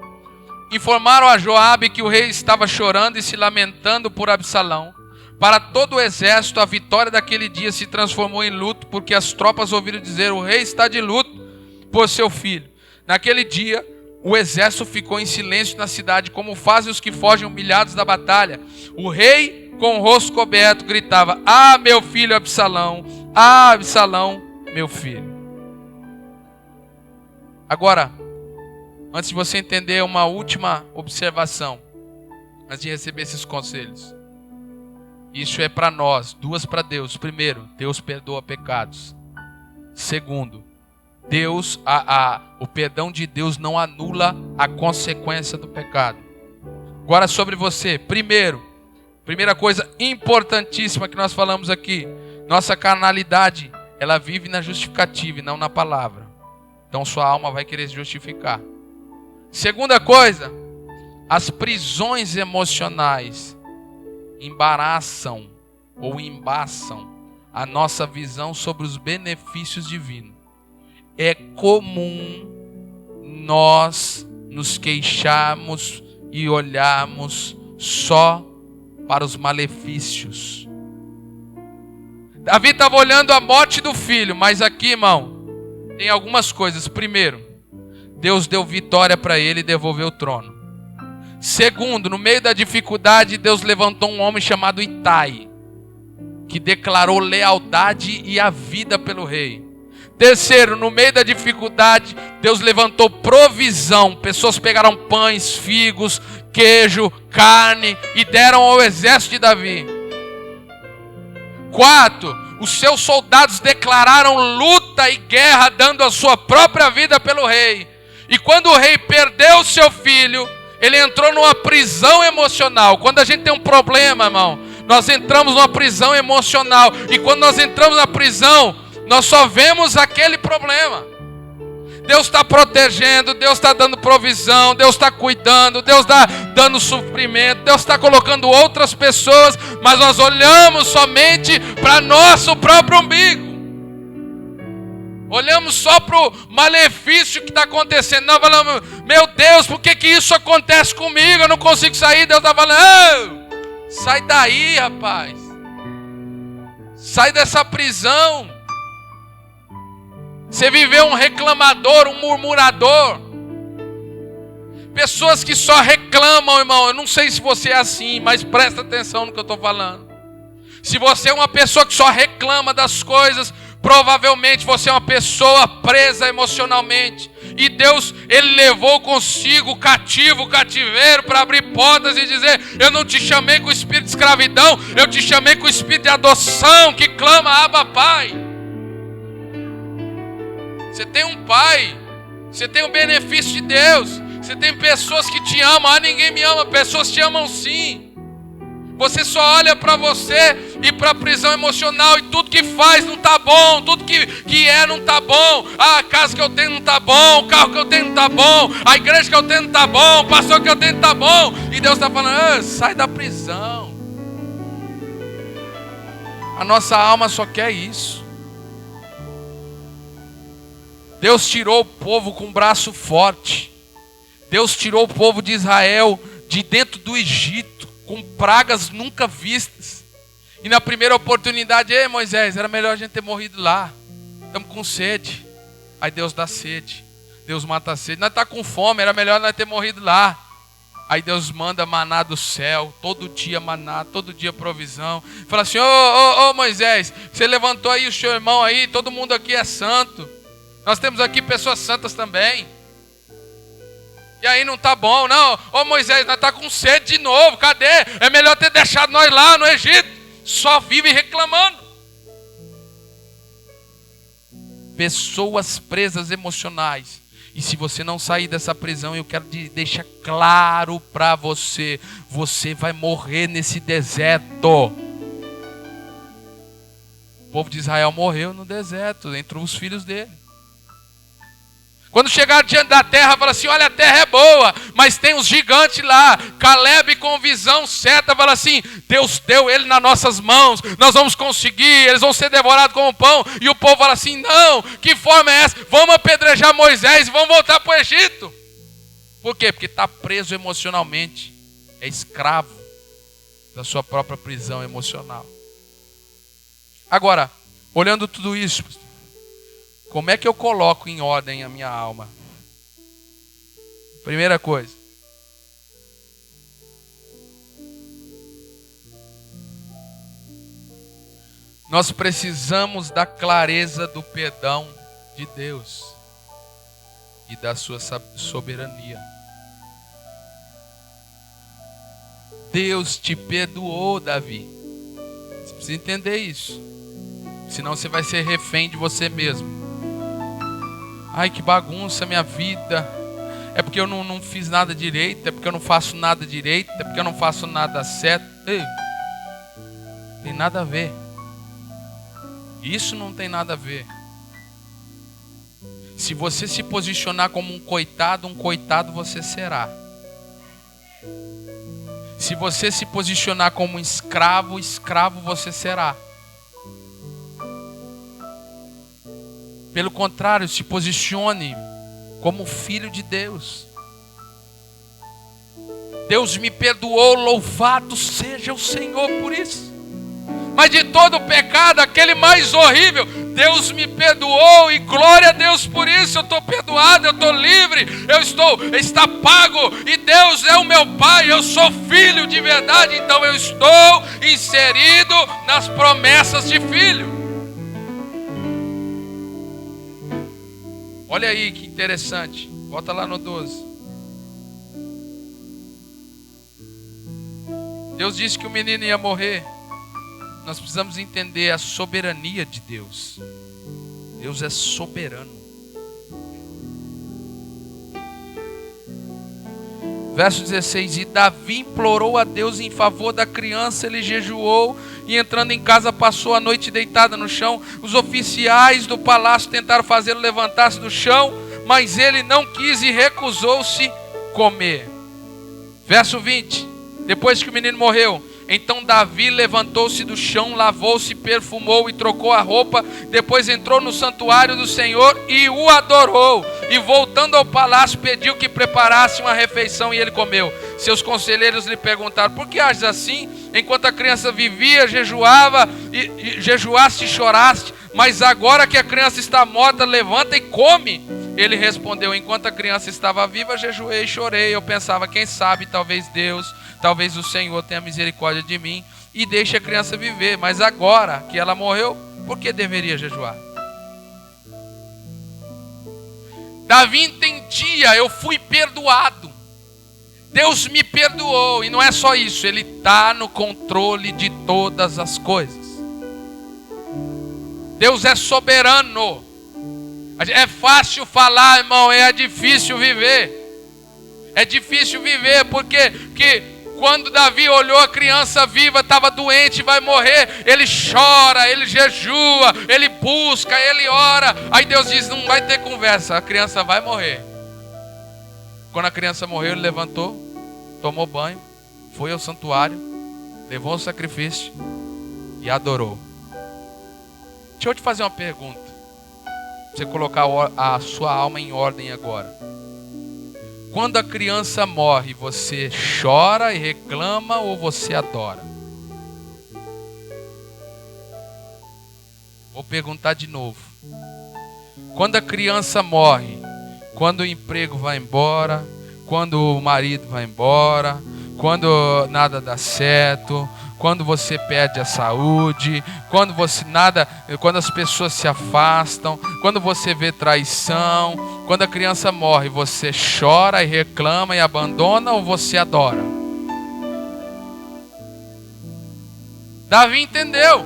Informaram a Joabe que o rei estava chorando e se lamentando por Absalão. Para todo o exército, a vitória daquele dia se transformou em luto, porque as tropas ouviram dizer, o rei está de luto por seu filho. Naquele dia, o exército ficou em silêncio na cidade, como fazem os que fogem humilhados da batalha. O rei, com o rosto coberto, gritava, ah, meu filho Absalão, ah, Absalão, meu filho. Agora, antes de você entender, uma última observação, antes de receber esses conselhos. Isso é para nós, duas para Deus. Primeiro, Deus perdoa pecados. Segundo, Deus, o perdão de Deus não anula a consequência do pecado. Agora sobre você, primeira coisa importantíssima que nós falamos aqui, nossa carnalidade, ela vive na justificativa e não na palavra. Então sua alma vai querer se justificar. Segunda coisa, as prisões emocionais embaraçam ou embaçam a nossa visão sobre os benefícios divinos. É comum nós nos queixarmos e olharmos só para os malefícios. Davi estava olhando a morte do filho, mas aqui, irmão, tem algumas coisas. Primeiro, Deus deu vitória para ele e devolveu o trono. Segundo, no meio da dificuldade, Deus levantou um homem chamado Itai, que declarou lealdade e a vida pelo rei. Terceiro, no meio da dificuldade, Deus levantou provisão. Pessoas pegaram pães, figos, queijo, carne e deram ao exército de Davi. Quarto, os seus soldados declararam luta e guerra, dando a sua própria vida pelo rei. E quando o rei perdeu o seu filho, ele entrou numa prisão emocional. Quando a gente tem um problema, irmão, nós entramos numa prisão emocional. E quando nós entramos na prisão, nós só vemos aquele problema. Deus está protegendo, Deus está dando provisão, Deus está cuidando, Deus está dando suprimento, Deus está colocando outras pessoas, mas nós olhamos somente para nosso próprio umbigo. Olhamos só para o malefício que está acontecendo. Nós falamos, meu Deus, por que isso acontece comigo? Eu não consigo sair. Deus está falando, sai daí, rapaz. Sai dessa prisão. Você viveu um reclamador, um murmurador. Pessoas que só reclamam, irmão. Eu não sei se você é assim, mas presta atenção no que eu estou falando. Se você é uma pessoa que só reclama das coisas, provavelmente você é uma pessoa presa emocionalmente. E Deus, Ele levou consigo o cativeiro, para abrir portas e dizer, eu não te chamei com o espírito de escravidão, eu te chamei com o espírito de adoção, que clama, Abba, Pai. Você tem um pai, você tem o benefício de Deus, você tem pessoas que te amam. Ah, ninguém me ama, pessoas te amam sim. Você só olha para você e para a prisão emocional, e tudo que faz não está bom, tudo que é não está bom. Ah, a casa que eu tenho não está bom, o carro que eu tenho não está bom, a igreja que eu tenho não está bom, o pastor que eu tenho não está bom. E Deus está falando, sai da prisão. A nossa alma só quer isso. Deus tirou o povo com um braço forte. Deus tirou o povo de Israel de dentro do Egito, com pragas nunca vistas. E na primeira oportunidade, ei Moisés, era melhor a gente ter morrido lá. Estamos com sede. Aí Deus dá sede. Deus mata a sede. Nós estamos com fome, era melhor nós ter morrido lá. Aí Deus manda maná do céu, todo dia maná, todo dia provisão. Fala assim, ô Moisés, você levantou aí o seu irmão aí, todo mundo aqui é santo. Nós temos aqui pessoas santas também. E aí não tá bom, não. Ô Moisés, nós tá com sede de novo, cadê? É melhor ter deixado nós lá no Egito. Só vive reclamando. Pessoas presas emocionais. E se você não sair dessa prisão, eu quero deixar claro para você, você vai morrer nesse deserto. O povo de Israel morreu no deserto, entre os filhos dele. Quando chegaram diante da terra, fala assim, olha, a terra é boa, mas tem uns gigantes lá. Caleb, com visão certa, fala assim, Deus deu ele nas nossas mãos, nós vamos conseguir, eles vão ser devorados como pão. E o povo fala assim, não, que forma é essa? Vamos apedrejar Moisés e vamos voltar para o Egito. Por quê? Porque está preso emocionalmente, é escravo da sua própria prisão emocional. Agora, olhando tudo isso, como é que eu coloco em ordem a minha alma? Primeira coisa. Nós precisamos da clareza do perdão de Deus e da sua soberania. Deus te perdoou, Davi. Você precisa entender isso. Senão você vai ser refém de você mesmo. Ai, que bagunça minha vida. É porque eu não fiz nada direito. É porque eu não faço nada direito. É porque eu não faço nada certo. Ei, tem nada a ver. Isso não tem nada a ver. Se você se posicionar como um coitado você será. Se você se posicionar como um escravo você será. Pelo contrário, se posicione como filho de Deus. Deus me perdoou, louvado seja o Senhor por isso. Mas de todo o pecado, aquele mais horrível, Deus me perdoou e glória a Deus por isso. Eu estou perdoado, eu estou livre, está pago e Deus é o meu Pai, eu sou filho de verdade, então eu estou inserido nas promessas de filho. Olha aí que interessante. Volta lá no 12. Deus disse que o menino ia morrer. Nós precisamos entender a soberania de Deus. Deus é soberano. Verso 16. E Davi implorou a Deus em favor da criança. Ele jejuou e entrando em casa passou a noite deitada no chão. Os oficiais do palácio tentaram fazê-lo levantar-se do chão, mas ele não quis e recusou-se comer. Verso 20. Depois que o menino morreu, então Davi levantou-se do chão, lavou-se, perfumou e trocou a roupa. Depois entrou no santuário do Senhor e o adorou. E voltando ao palácio pediu que preparasse uma refeição e ele comeu. Seus conselheiros lhe perguntaram: por que ages assim? Enquanto a criança vivia, jejuaste e choraste, mas agora que a criança está morta, levanta e come. Ele respondeu: enquanto a criança estava viva, jejuei e chorei. Eu pensava, quem sabe, talvez o Senhor tenha misericórdia de mim e deixe a criança viver. Mas agora que ela morreu, por que deveria jejuar? Davi entendia: eu fui perdoado. Deus me perdoou. E não é só isso, Ele está no controle de todas as coisas. Deus é soberano. É fácil falar, irmão, é difícil viver. É difícil viver porque quando Davi olhou a criança viva, estava doente, vai morrer, ele chora, ele jejua, ele busca, ele ora. Aí Deus diz: não vai ter conversa, a criança vai morrer. Quando a criança morreu, ele levantou, tomou banho, foi ao santuário, levou o sacrifício e adorou. Deixa eu te fazer uma pergunta. Você colocar a sua alma em ordem agora. Quando a criança morre, você chora e reclama ou você adora? Vou perguntar de novo. Quando a criança morre, quando o emprego vai embora, quando o marido vai embora, quando nada dá certo, quando você perde a saúde, quando as pessoas se afastam, quando você vê traição, quando a criança morre, você chora e reclama e abandona ou você adora? Davi entendeu.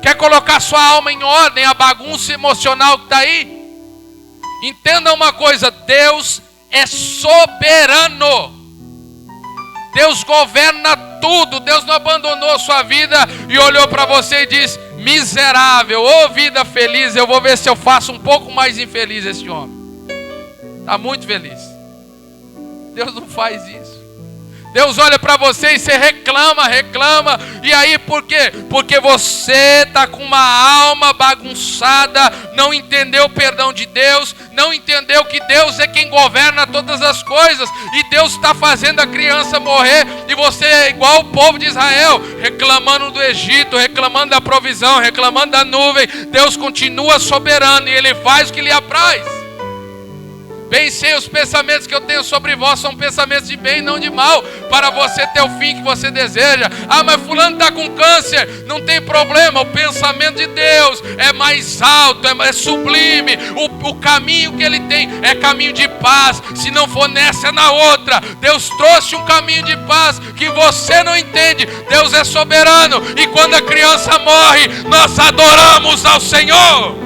Quer colocar sua alma em ordem, a bagunça emocional que está aí? Entenda uma coisa, Deus é soberano. Deus governa tudo. Deus não abandonou sua vida e olhou para você e disse: miserável, ô vida feliz, eu vou ver se eu faço um pouco mais infeliz esse homem. Está muito feliz. Deus não faz isso. Deus olha para você e você reclama. E aí por quê? Porque você está com uma alma bagunçada, não entendeu o perdão de Deus, não entendeu que Deus é quem governa todas as coisas. E Deus está fazendo a criança morrer e você é igual o povo de Israel, reclamando do Egito, reclamando da provisão, reclamando da nuvem. Deus continua soberano e Ele faz o que lhe apraz. Bem sei os pensamentos que eu tenho sobre vós, são pensamentos de bem, não de mal, para você ter o fim que você deseja. Ah, mas fulano está com câncer, não tem problema, o pensamento de Deus é mais alto, é sublime, o caminho que Ele tem é caminho de paz, se não for nessa é na outra. Deus trouxe um caminho de paz que você não entende. Deus é soberano, e quando a criança morre, nós adoramos ao Senhor.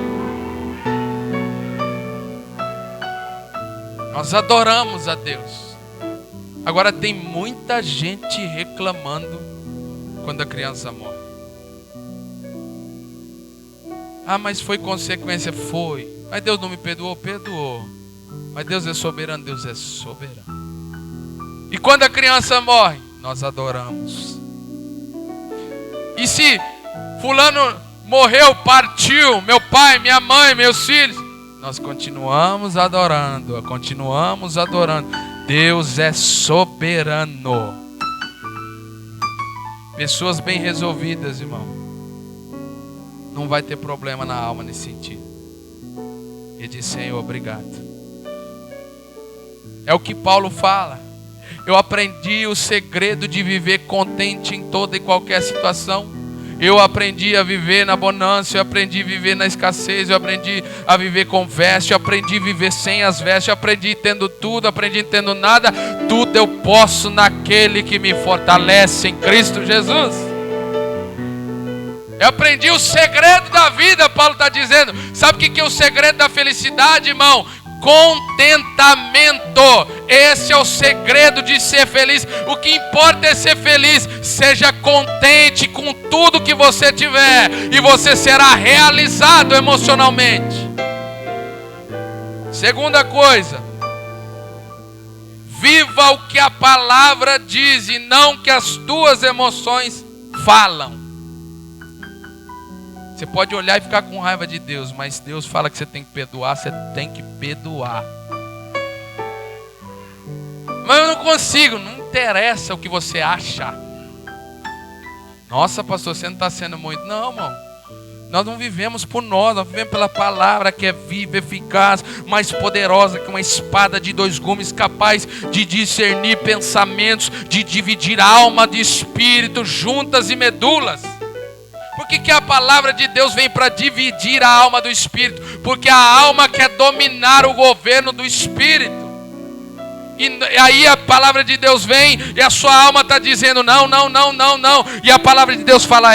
Nós adoramos a Deus. Agora tem muita gente reclamando quando a criança morre. Ah, mas foi consequência? Foi. Mas Deus não me perdoou? Perdoou. Mas Deus é soberano? Deus é soberano. E quando a criança morre, nós adoramos. E se fulano morreu, partiu, meu pai, minha mãe, meus filhos, nós continuamos adorando. Deus é soberano. Pessoas bem resolvidas, irmão, não vai ter problema na alma nesse sentido. Ele diz: Senhor, obrigado. É o que Paulo fala. Eu aprendi o segredo de viver contente em toda e qualquer situação. Eu aprendi a viver na bonança, eu aprendi a viver na escassez, eu aprendi a viver com veste, eu aprendi a viver sem as vestes, eu aprendi tendo tudo, aprendi tendo nada. Tudo eu posso naquele que me fortalece em Cristo Jesus. Eu aprendi o segredo da vida, Paulo está dizendo. Sabe o que é o segredo da felicidade, irmão? Contentamento. Esse é o segredo de ser feliz. O que importa é ser feliz. Seja contente com tudo que você tiver e você será realizado emocionalmente. Segunda coisa, viva o que a palavra diz e não o que as tuas emoções falam. Você pode olhar e ficar com raiva de Deus, mas Deus fala que você tem que perdoar, você tem que perdoar. Mas eu não consigo, não interessa o que você acha. Nossa, pastor, você não está sendo muito. Não, irmão. Nós não vivemos por nós vivemos pela palavra que é viva, eficaz, mais poderosa que uma espada de 2 gumes, capaz de discernir pensamentos, de dividir alma de espírito, juntas e medulas. Por que a palavra de Deus vem para dividir a alma do espírito? Porque a alma quer dominar o governo do espírito. E aí a palavra de Deus vem e a sua alma está dizendo não. E a palavra de Deus fala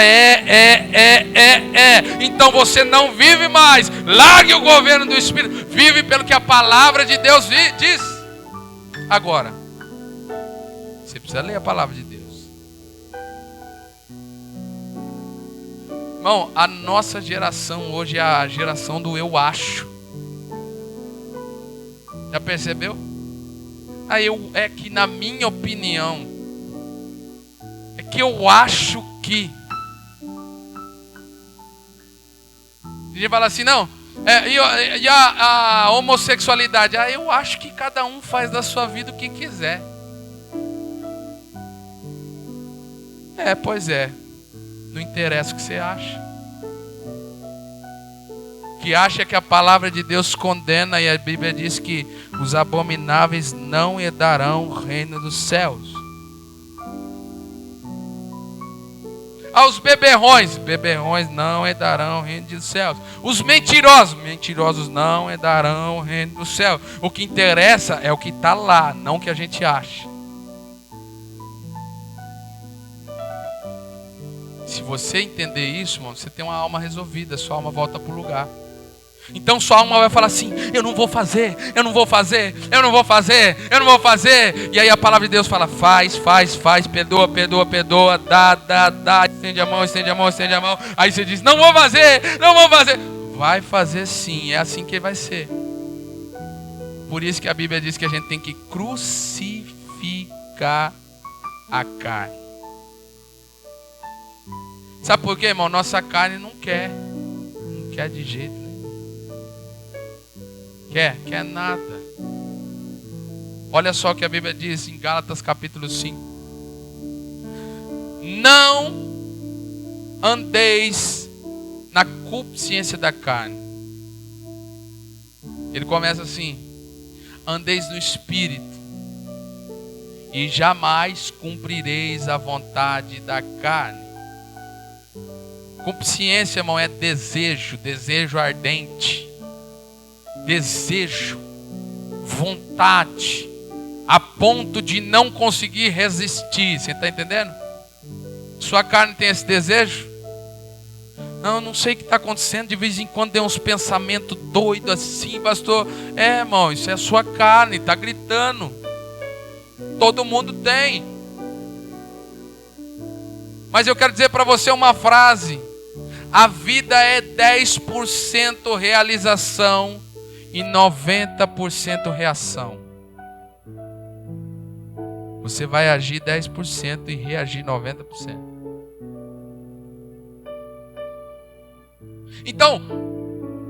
então você não vive mais. Largue o governo do espírito. Vive pelo que a palavra de Deus diz. Agora, você precisa ler a palavra de Deus. Irmão, a nossa geração hoje é a geração do eu acho. Já percebeu? É que na minha opinião, é que eu acho que. A gente fala assim, não, e a homossexualidade? Eu acho que cada um faz da sua vida o que quiser. Pois é. Não interessa o que você acha. Que acha que a palavra de Deus condena, e a Bíblia diz que os abomináveis não herdarão o reino dos céus. Aos beberrões não herdarão o reino dos céus. Os mentirosos não herdarão o reino dos céus. O que interessa é o que está lá, não o que a gente acha. Se você entender isso, irmão, você tem uma alma resolvida, sua alma volta para o lugar. Então sua alma vai falar assim, eu não vou fazer. E aí a palavra de Deus fala, faz, perdoa, dá, estende a mão. Aí você diz, não vou fazer. Vai fazer sim, é assim que vai ser. Por isso que a Bíblia diz que a gente tem que crucificar a carne. Sabe por quê, irmão? Nossa carne não quer de jeito nenhum. Quer nada. Olha só o que a Bíblia diz em Gálatas capítulo 5. Não andeis na concupiscência da carne. Ele começa assim: andeis no Espírito, e jamais cumprireis a vontade da carne. Concupiscência, irmão, é desejo ardente. Desejo, vontade, a ponto de não conseguir resistir. Você está entendendo? Sua carne tem esse desejo? Não sei o que está acontecendo. De vez em quando tem uns pensamentos doidos assim, pastor. Irmão, isso é a sua carne, está gritando. Todo mundo tem. Mas eu quero dizer para você uma frase: a vida é 10% realização e 90% reação. Você vai agir 10% e reagir 90%. Então,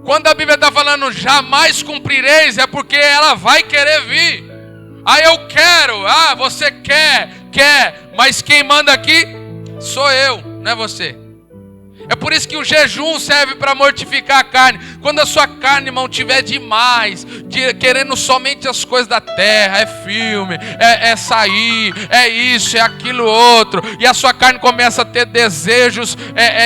quando a Bíblia está falando jamais cumprireis, é porque ela vai querer vir. Eu quero, você quer, mas quem manda aqui sou eu, não é você. É por isso que o jejum serve para mortificar a carne. Quando a sua carne, irmão, tiver demais, querendo somente as coisas da terra, é filme, é sair, é isso, é aquilo outro, e a sua carne começa a ter desejos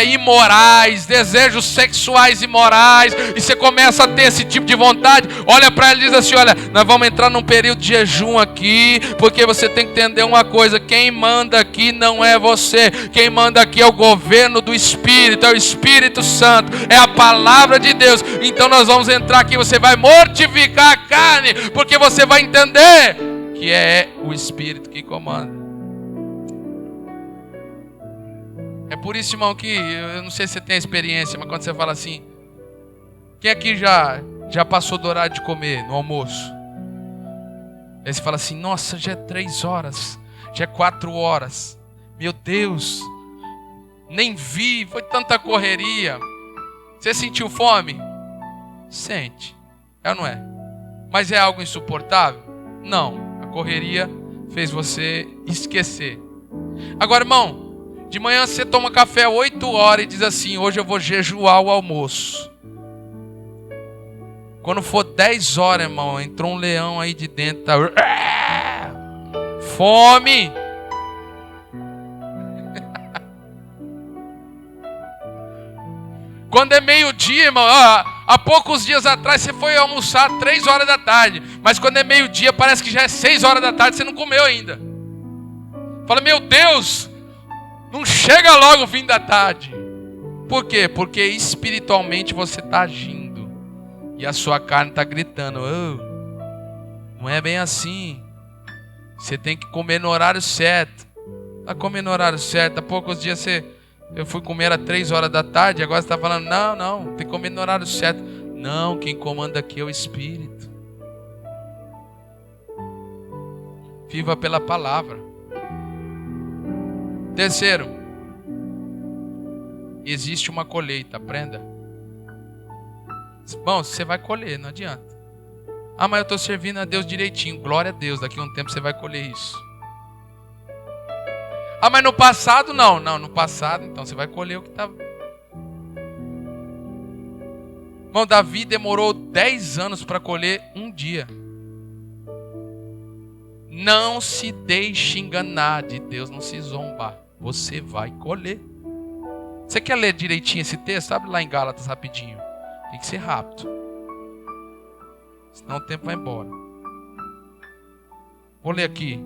imorais, desejos sexuais imorais, e você começa a ter esse tipo de vontade, olha para ela e diz assim: olha, nós vamos entrar num período de jejum aqui, porque você tem que entender uma coisa: quem manda aqui não é você, quem manda aqui é o governo do Espírito, é o Espírito Santo, é a palavra de Deus. Então nós vamos entrar aqui, você vai mortificar a carne, porque você vai entender que é o Espírito que comanda. É por isso, irmão, que eu não sei se você tem experiência, mas quando você fala assim, quem aqui já passou do horário de comer no almoço? Aí você fala assim: nossa, já é 3 horas, já é 4 horas, meu Deus, nem vi, foi tanta correria. Você sentiu fome? Sente, é ou não é? Mas é algo insuportável? Não, a correria fez você esquecer. Agora, irmão, de manhã você toma café 8 horas e diz assim: hoje eu vou jejuar o almoço. Quando for 10 horas, irmão, entrou um leão aí de dentro, tá... fome. Quando é meio-dia, irmão, há poucos dias atrás você foi almoçar 3 horas da tarde, mas quando é meio-dia parece que já é 6 horas da tarde, você não comeu ainda. Fala: meu Deus, não chega logo o fim da tarde. Por quê? Porque espiritualmente você está agindo e a sua carne está gritando: não é bem assim, você tem que comer no horário certo. Está comendo no horário certo, há poucos dias eu fui comer às 3 horas da tarde, agora você está falando: não, tem que comer no horário certo. Não, quem comanda aqui é o Espírito. Viva pela palavra. Terceiro, existe uma colheita, aprenda. Bom, você vai colher, não adianta. Ah, mas eu estou servindo a Deus direitinho. Glória a Deus, daqui a um tempo você vai colher isso. Ah, mas no passado não. Não, no passado então você vai colher o que está... Irmão, Davi demorou 10 anos para colher um dia. Não se deixe enganar, de Deus não se zomba. Você vai colher. Você quer ler direitinho esse texto? Abre lá em Gálatas rapidinho. Tem que ser rápido. Senão o tempo vai embora. Vou ler aqui.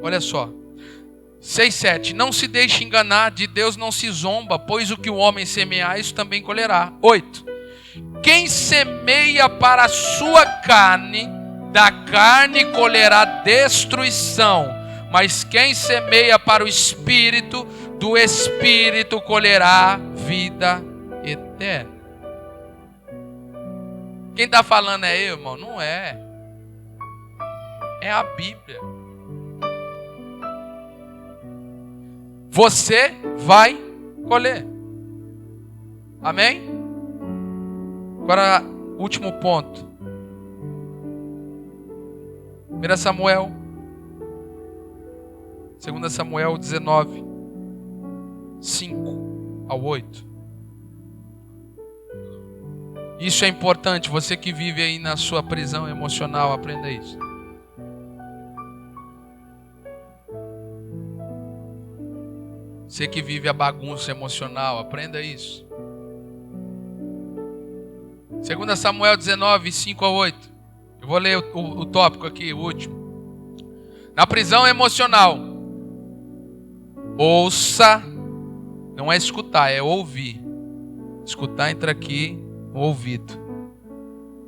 Olha só. 6:7. Não se deixe enganar, de Deus não se zomba, pois o que o homem semear, isso também colherá. 8. Quem semeia para a sua carne, da carne colherá destruição. Mas quem semeia para o Espírito, do Espírito colherá vida eterna. Quem está falando é eu, irmão? Não é. É a Bíblia. Você vai colher. Amém? Agora, último ponto. 1 Samuel. 2 Samuel 19. 5 ao 8. Isso é importante. Você que vive aí na sua prisão emocional, aprenda isso. Você que vive a bagunça emocional, aprenda isso. 2 Samuel 19, 5 a 8. Eu vou ler o tópico aqui, o último. Na prisão emocional, ouça, não é escutar, é ouvir. Escutar entra aqui no ouvido.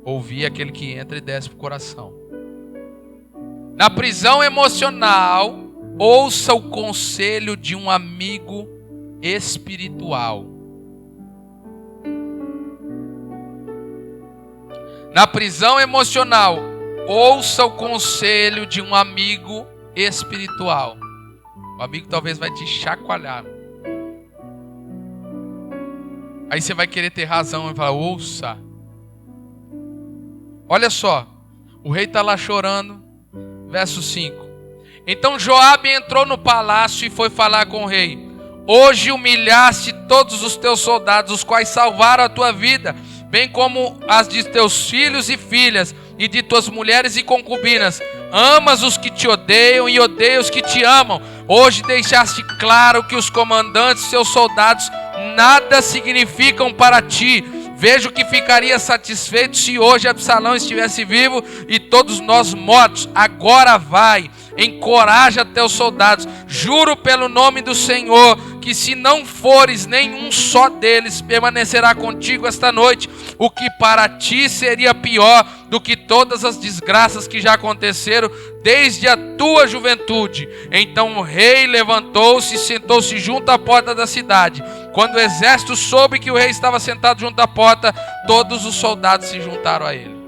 Ouvir é aquele que entra e desce para o coração. Na prisão emocional, ouça o conselho de um amigo espiritual. Na prisão emocional, ouça o conselho de um amigo espiritual. O amigo talvez vai te chacoalhar. Aí você vai querer ter razão e falar, ouça. Olha só, o rei está lá chorando, verso 5. Então Joabe entrou no palácio e foi falar com o rei. Hoje humilhaste todos os teus soldados, os quais salvaram a tua vida, bem como as de teus filhos e filhas, e de tuas mulheres e concubinas. Amas os que te odeiam e odeias os que te amam. Hoje deixaste claro que os comandantes e seus soldados nada significam para ti. Vejo que ficaria satisfeito se hoje Absalão estivesse vivo e todos nós mortos. Agora vai, encoraja teus soldados. Juro pelo nome do Senhor que se não fores nenhum só deles, permanecerá contigo esta noite. O que para ti seria pior do que todas as desgraças que já aconteceram desde a tua juventude. Então o rei levantou-se e sentou-se junto à porta da cidade. Quando o exército soube que o rei estava sentado junto à porta, todos os soldados se juntaram a ele.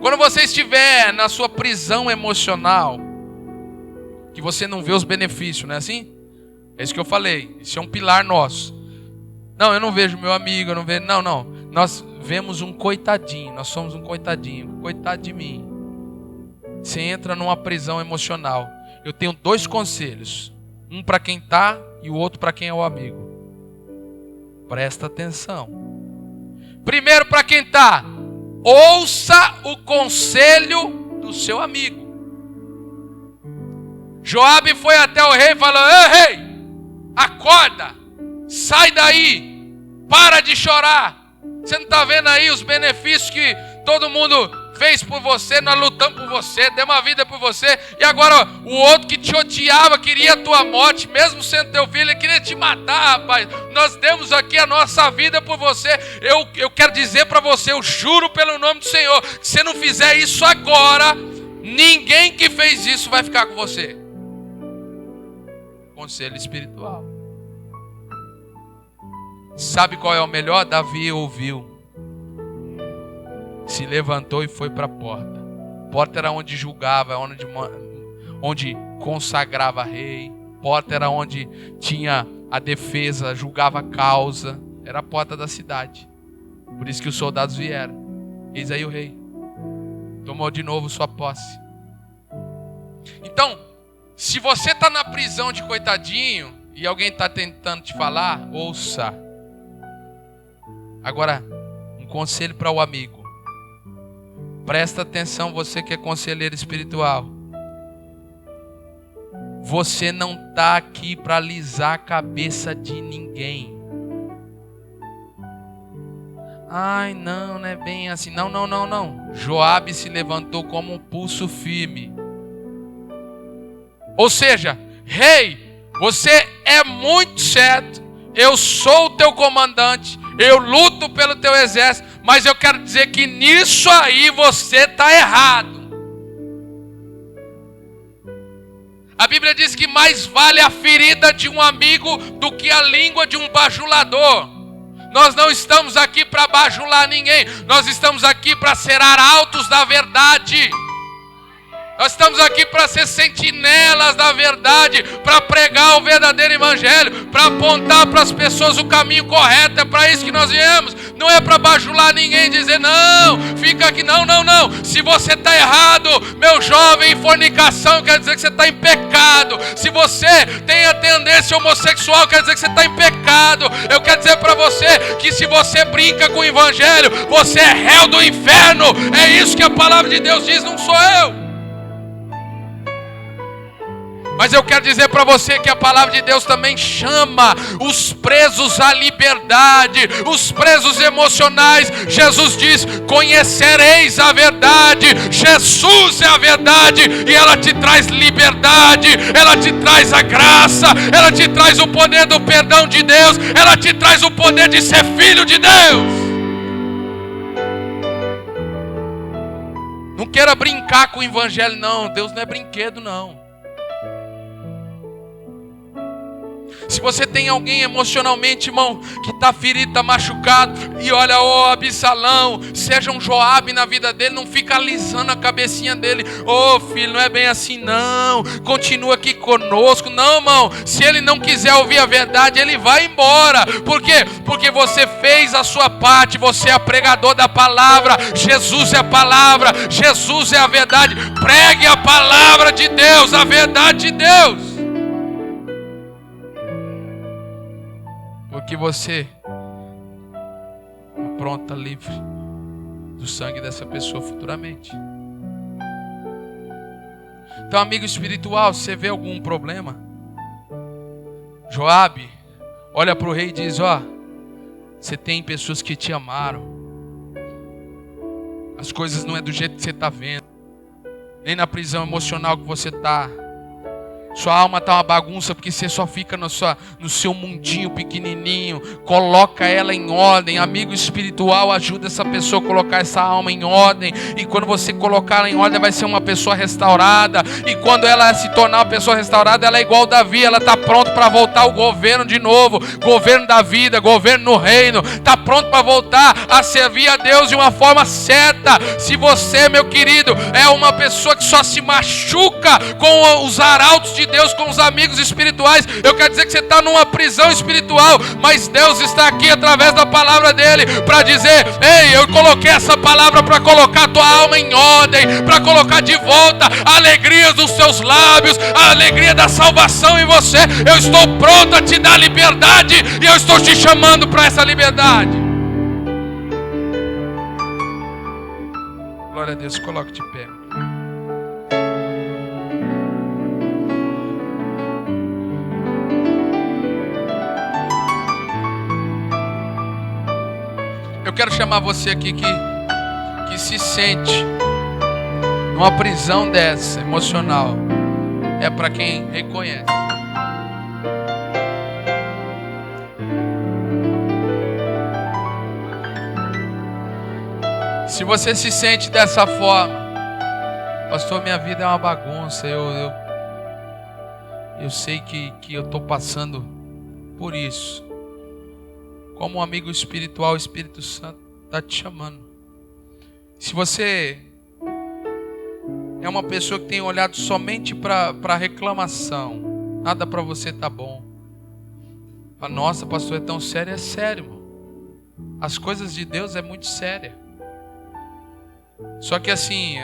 Quando você estiver na sua prisão emocional, que você não vê os benefícios, não é assim? É isso que eu falei, isso é um pilar nosso. Não, eu não vejo meu amigo, eu não vejo... Não, nós vemos um coitadinho, nós somos um coitadinho, coitado de mim. Você entra numa prisão emocional. Eu tenho 2 conselhos, um para quem está e o outro para quem é o amigo. Presta atenção. Primeiro para quem está, ouça o conselho do seu amigo. Joabe foi até o rei e falou: ei rei, acorda, sai daí, para de chorar. Você não está vendo aí os benefícios que todo mundo fez por você? Nós lutamos por você, demos a vida por você, e agora o outro que te odiava, queria a tua morte, mesmo sendo teu filho, ele queria te matar, rapaz. Nós demos aqui a nossa vida por você. Eu quero dizer para você, eu juro pelo nome do Senhor, que se você não fizer isso agora, ninguém que fez isso vai ficar com você. Conselho espiritual. Sabe qual é o melhor? Davi ouviu, se levantou e foi para a porta. Porta era onde julgava, onde consagrava rei. Porta era onde tinha a defesa, julgava a causa, era a porta da cidade. Por isso que os soldados vieram. Eis aí o rei. Tomou de novo sua posse. Então, se você está na prisão de coitadinho e alguém está tentando te falar, ouça. Agora, um conselho para o amigo. Presta atenção, você que é conselheiro espiritual. Você não está aqui para alisar a cabeça de ninguém. Ai, não é bem assim. Não. Joabe se levantou como um pulso firme. Ou seja, rei, você é muito certo. Eu sou o teu comandante. Eu luto pelo teu exército. Mas eu quero dizer que nisso aí você está errado. A Bíblia diz que mais vale a ferida de um amigo do que a língua de um bajulador. Nós não estamos aqui para bajular ninguém. Nós estamos aqui para ser arautos da verdade. Nós estamos aqui para ser sentinelas da verdade, para pregar o verdadeiro evangelho, para apontar para as pessoas o caminho correto. É para isso que nós viemos. Não é para bajular ninguém, dizer não, fica aqui, não. Se você está errado, meu jovem, em fornicação, quer dizer que você está em pecado. Se você tem a tendência homossexual, quer dizer que você está em pecado. Eu quero dizer para você que se você brinca com o evangelho, você é réu do inferno. É isso que a palavra de Deus diz, não sou eu. Mas eu quero dizer para você que a palavra de Deus também chama os presos à liberdade, os presos emocionais. Jesus diz: conhecereis a verdade. Jesus é a verdade e ela te traz liberdade, ela te traz a graça, ela te traz o poder do perdão de Deus, ela te traz o poder de ser filho de Deus. Não queira brincar com o evangelho, não. Deus não é brinquedo, não. Se você tem alguém emocionalmente, irmão, que está ferido, está machucado, e olha, Absalão, seja um Joabe na vida dele, não fica alisando a cabecinha dele. Filho, não é bem assim não, continua aqui conosco. Não, irmão, se ele não quiser ouvir a verdade, ele vai embora. Por quê? Porque você fez a sua parte, você é pregador da palavra. Jesus é a palavra, Jesus é a verdade. Pregue a palavra de Deus, a verdade de Deus. Porque você é pronta, livre do sangue dessa pessoa futuramente. Então, amigo espiritual, você vê algum problema? Joabe olha para o rei e diz: você tem pessoas que te amaram. As coisas não é do jeito que você está vendo, nem na prisão emocional que você está. Sua alma está uma bagunça porque você só fica no seu mundinho pequenininho. Coloca ela em ordem. Amigo espiritual, ajuda essa pessoa a colocar essa alma em ordem. E quando você colocar ela em ordem, vai ser uma pessoa restaurada. E quando ela se tornar uma pessoa restaurada, ela é igual Davi. Ela está pronta para voltar ao governo de novo. Governo da vida, governo no reino. Está pronto para voltar a servir a Deus de uma forma certa. Se você, meu querido, é uma pessoa que só se machuca com os arautos de Deus, com os amigos espirituais, eu quero dizer que você está numa prisão espiritual, mas Deus está aqui através da palavra dele para dizer: ei, eu coloquei essa palavra para colocar a tua alma em ordem, para colocar de volta a alegria dos seus lábios, a alegria da salvação em você. Eu estou pronto a te dar liberdade e eu estou te chamando para essa liberdade. Glória a Deus, coloque de pé. Eu quero chamar você aqui que se sente numa prisão dessa, emocional. É para quem reconhece. Se você se sente dessa forma: pastor, minha vida é uma bagunça, eu sei que eu estou passando por isso. Como um amigo espiritual, o Espírito Santo está te chamando. Se você é uma pessoa que tem olhado somente para reclamação, nada para você está bom. Fala, nossa, pastor, é tão sério? É sério, irmão. As coisas de Deus é muito séria. Só que assim,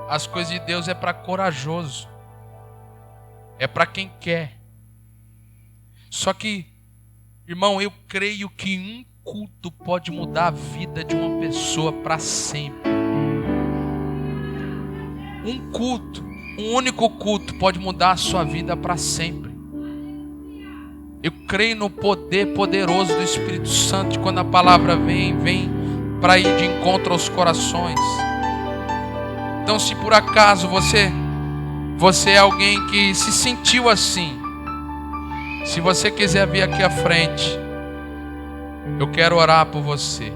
as coisas de Deus é para corajoso. É para quem quer. Só que, irmão, eu creio que um culto pode mudar a vida de uma pessoa para sempre. Um culto, um único culto pode mudar a sua vida para sempre. Eu creio no poder poderoso do Espírito Santo. Quando a palavra vem para ir de encontro aos corações. Então, se por acaso você é alguém que se sentiu assim, se você quiser vir aqui à frente, eu quero orar por você.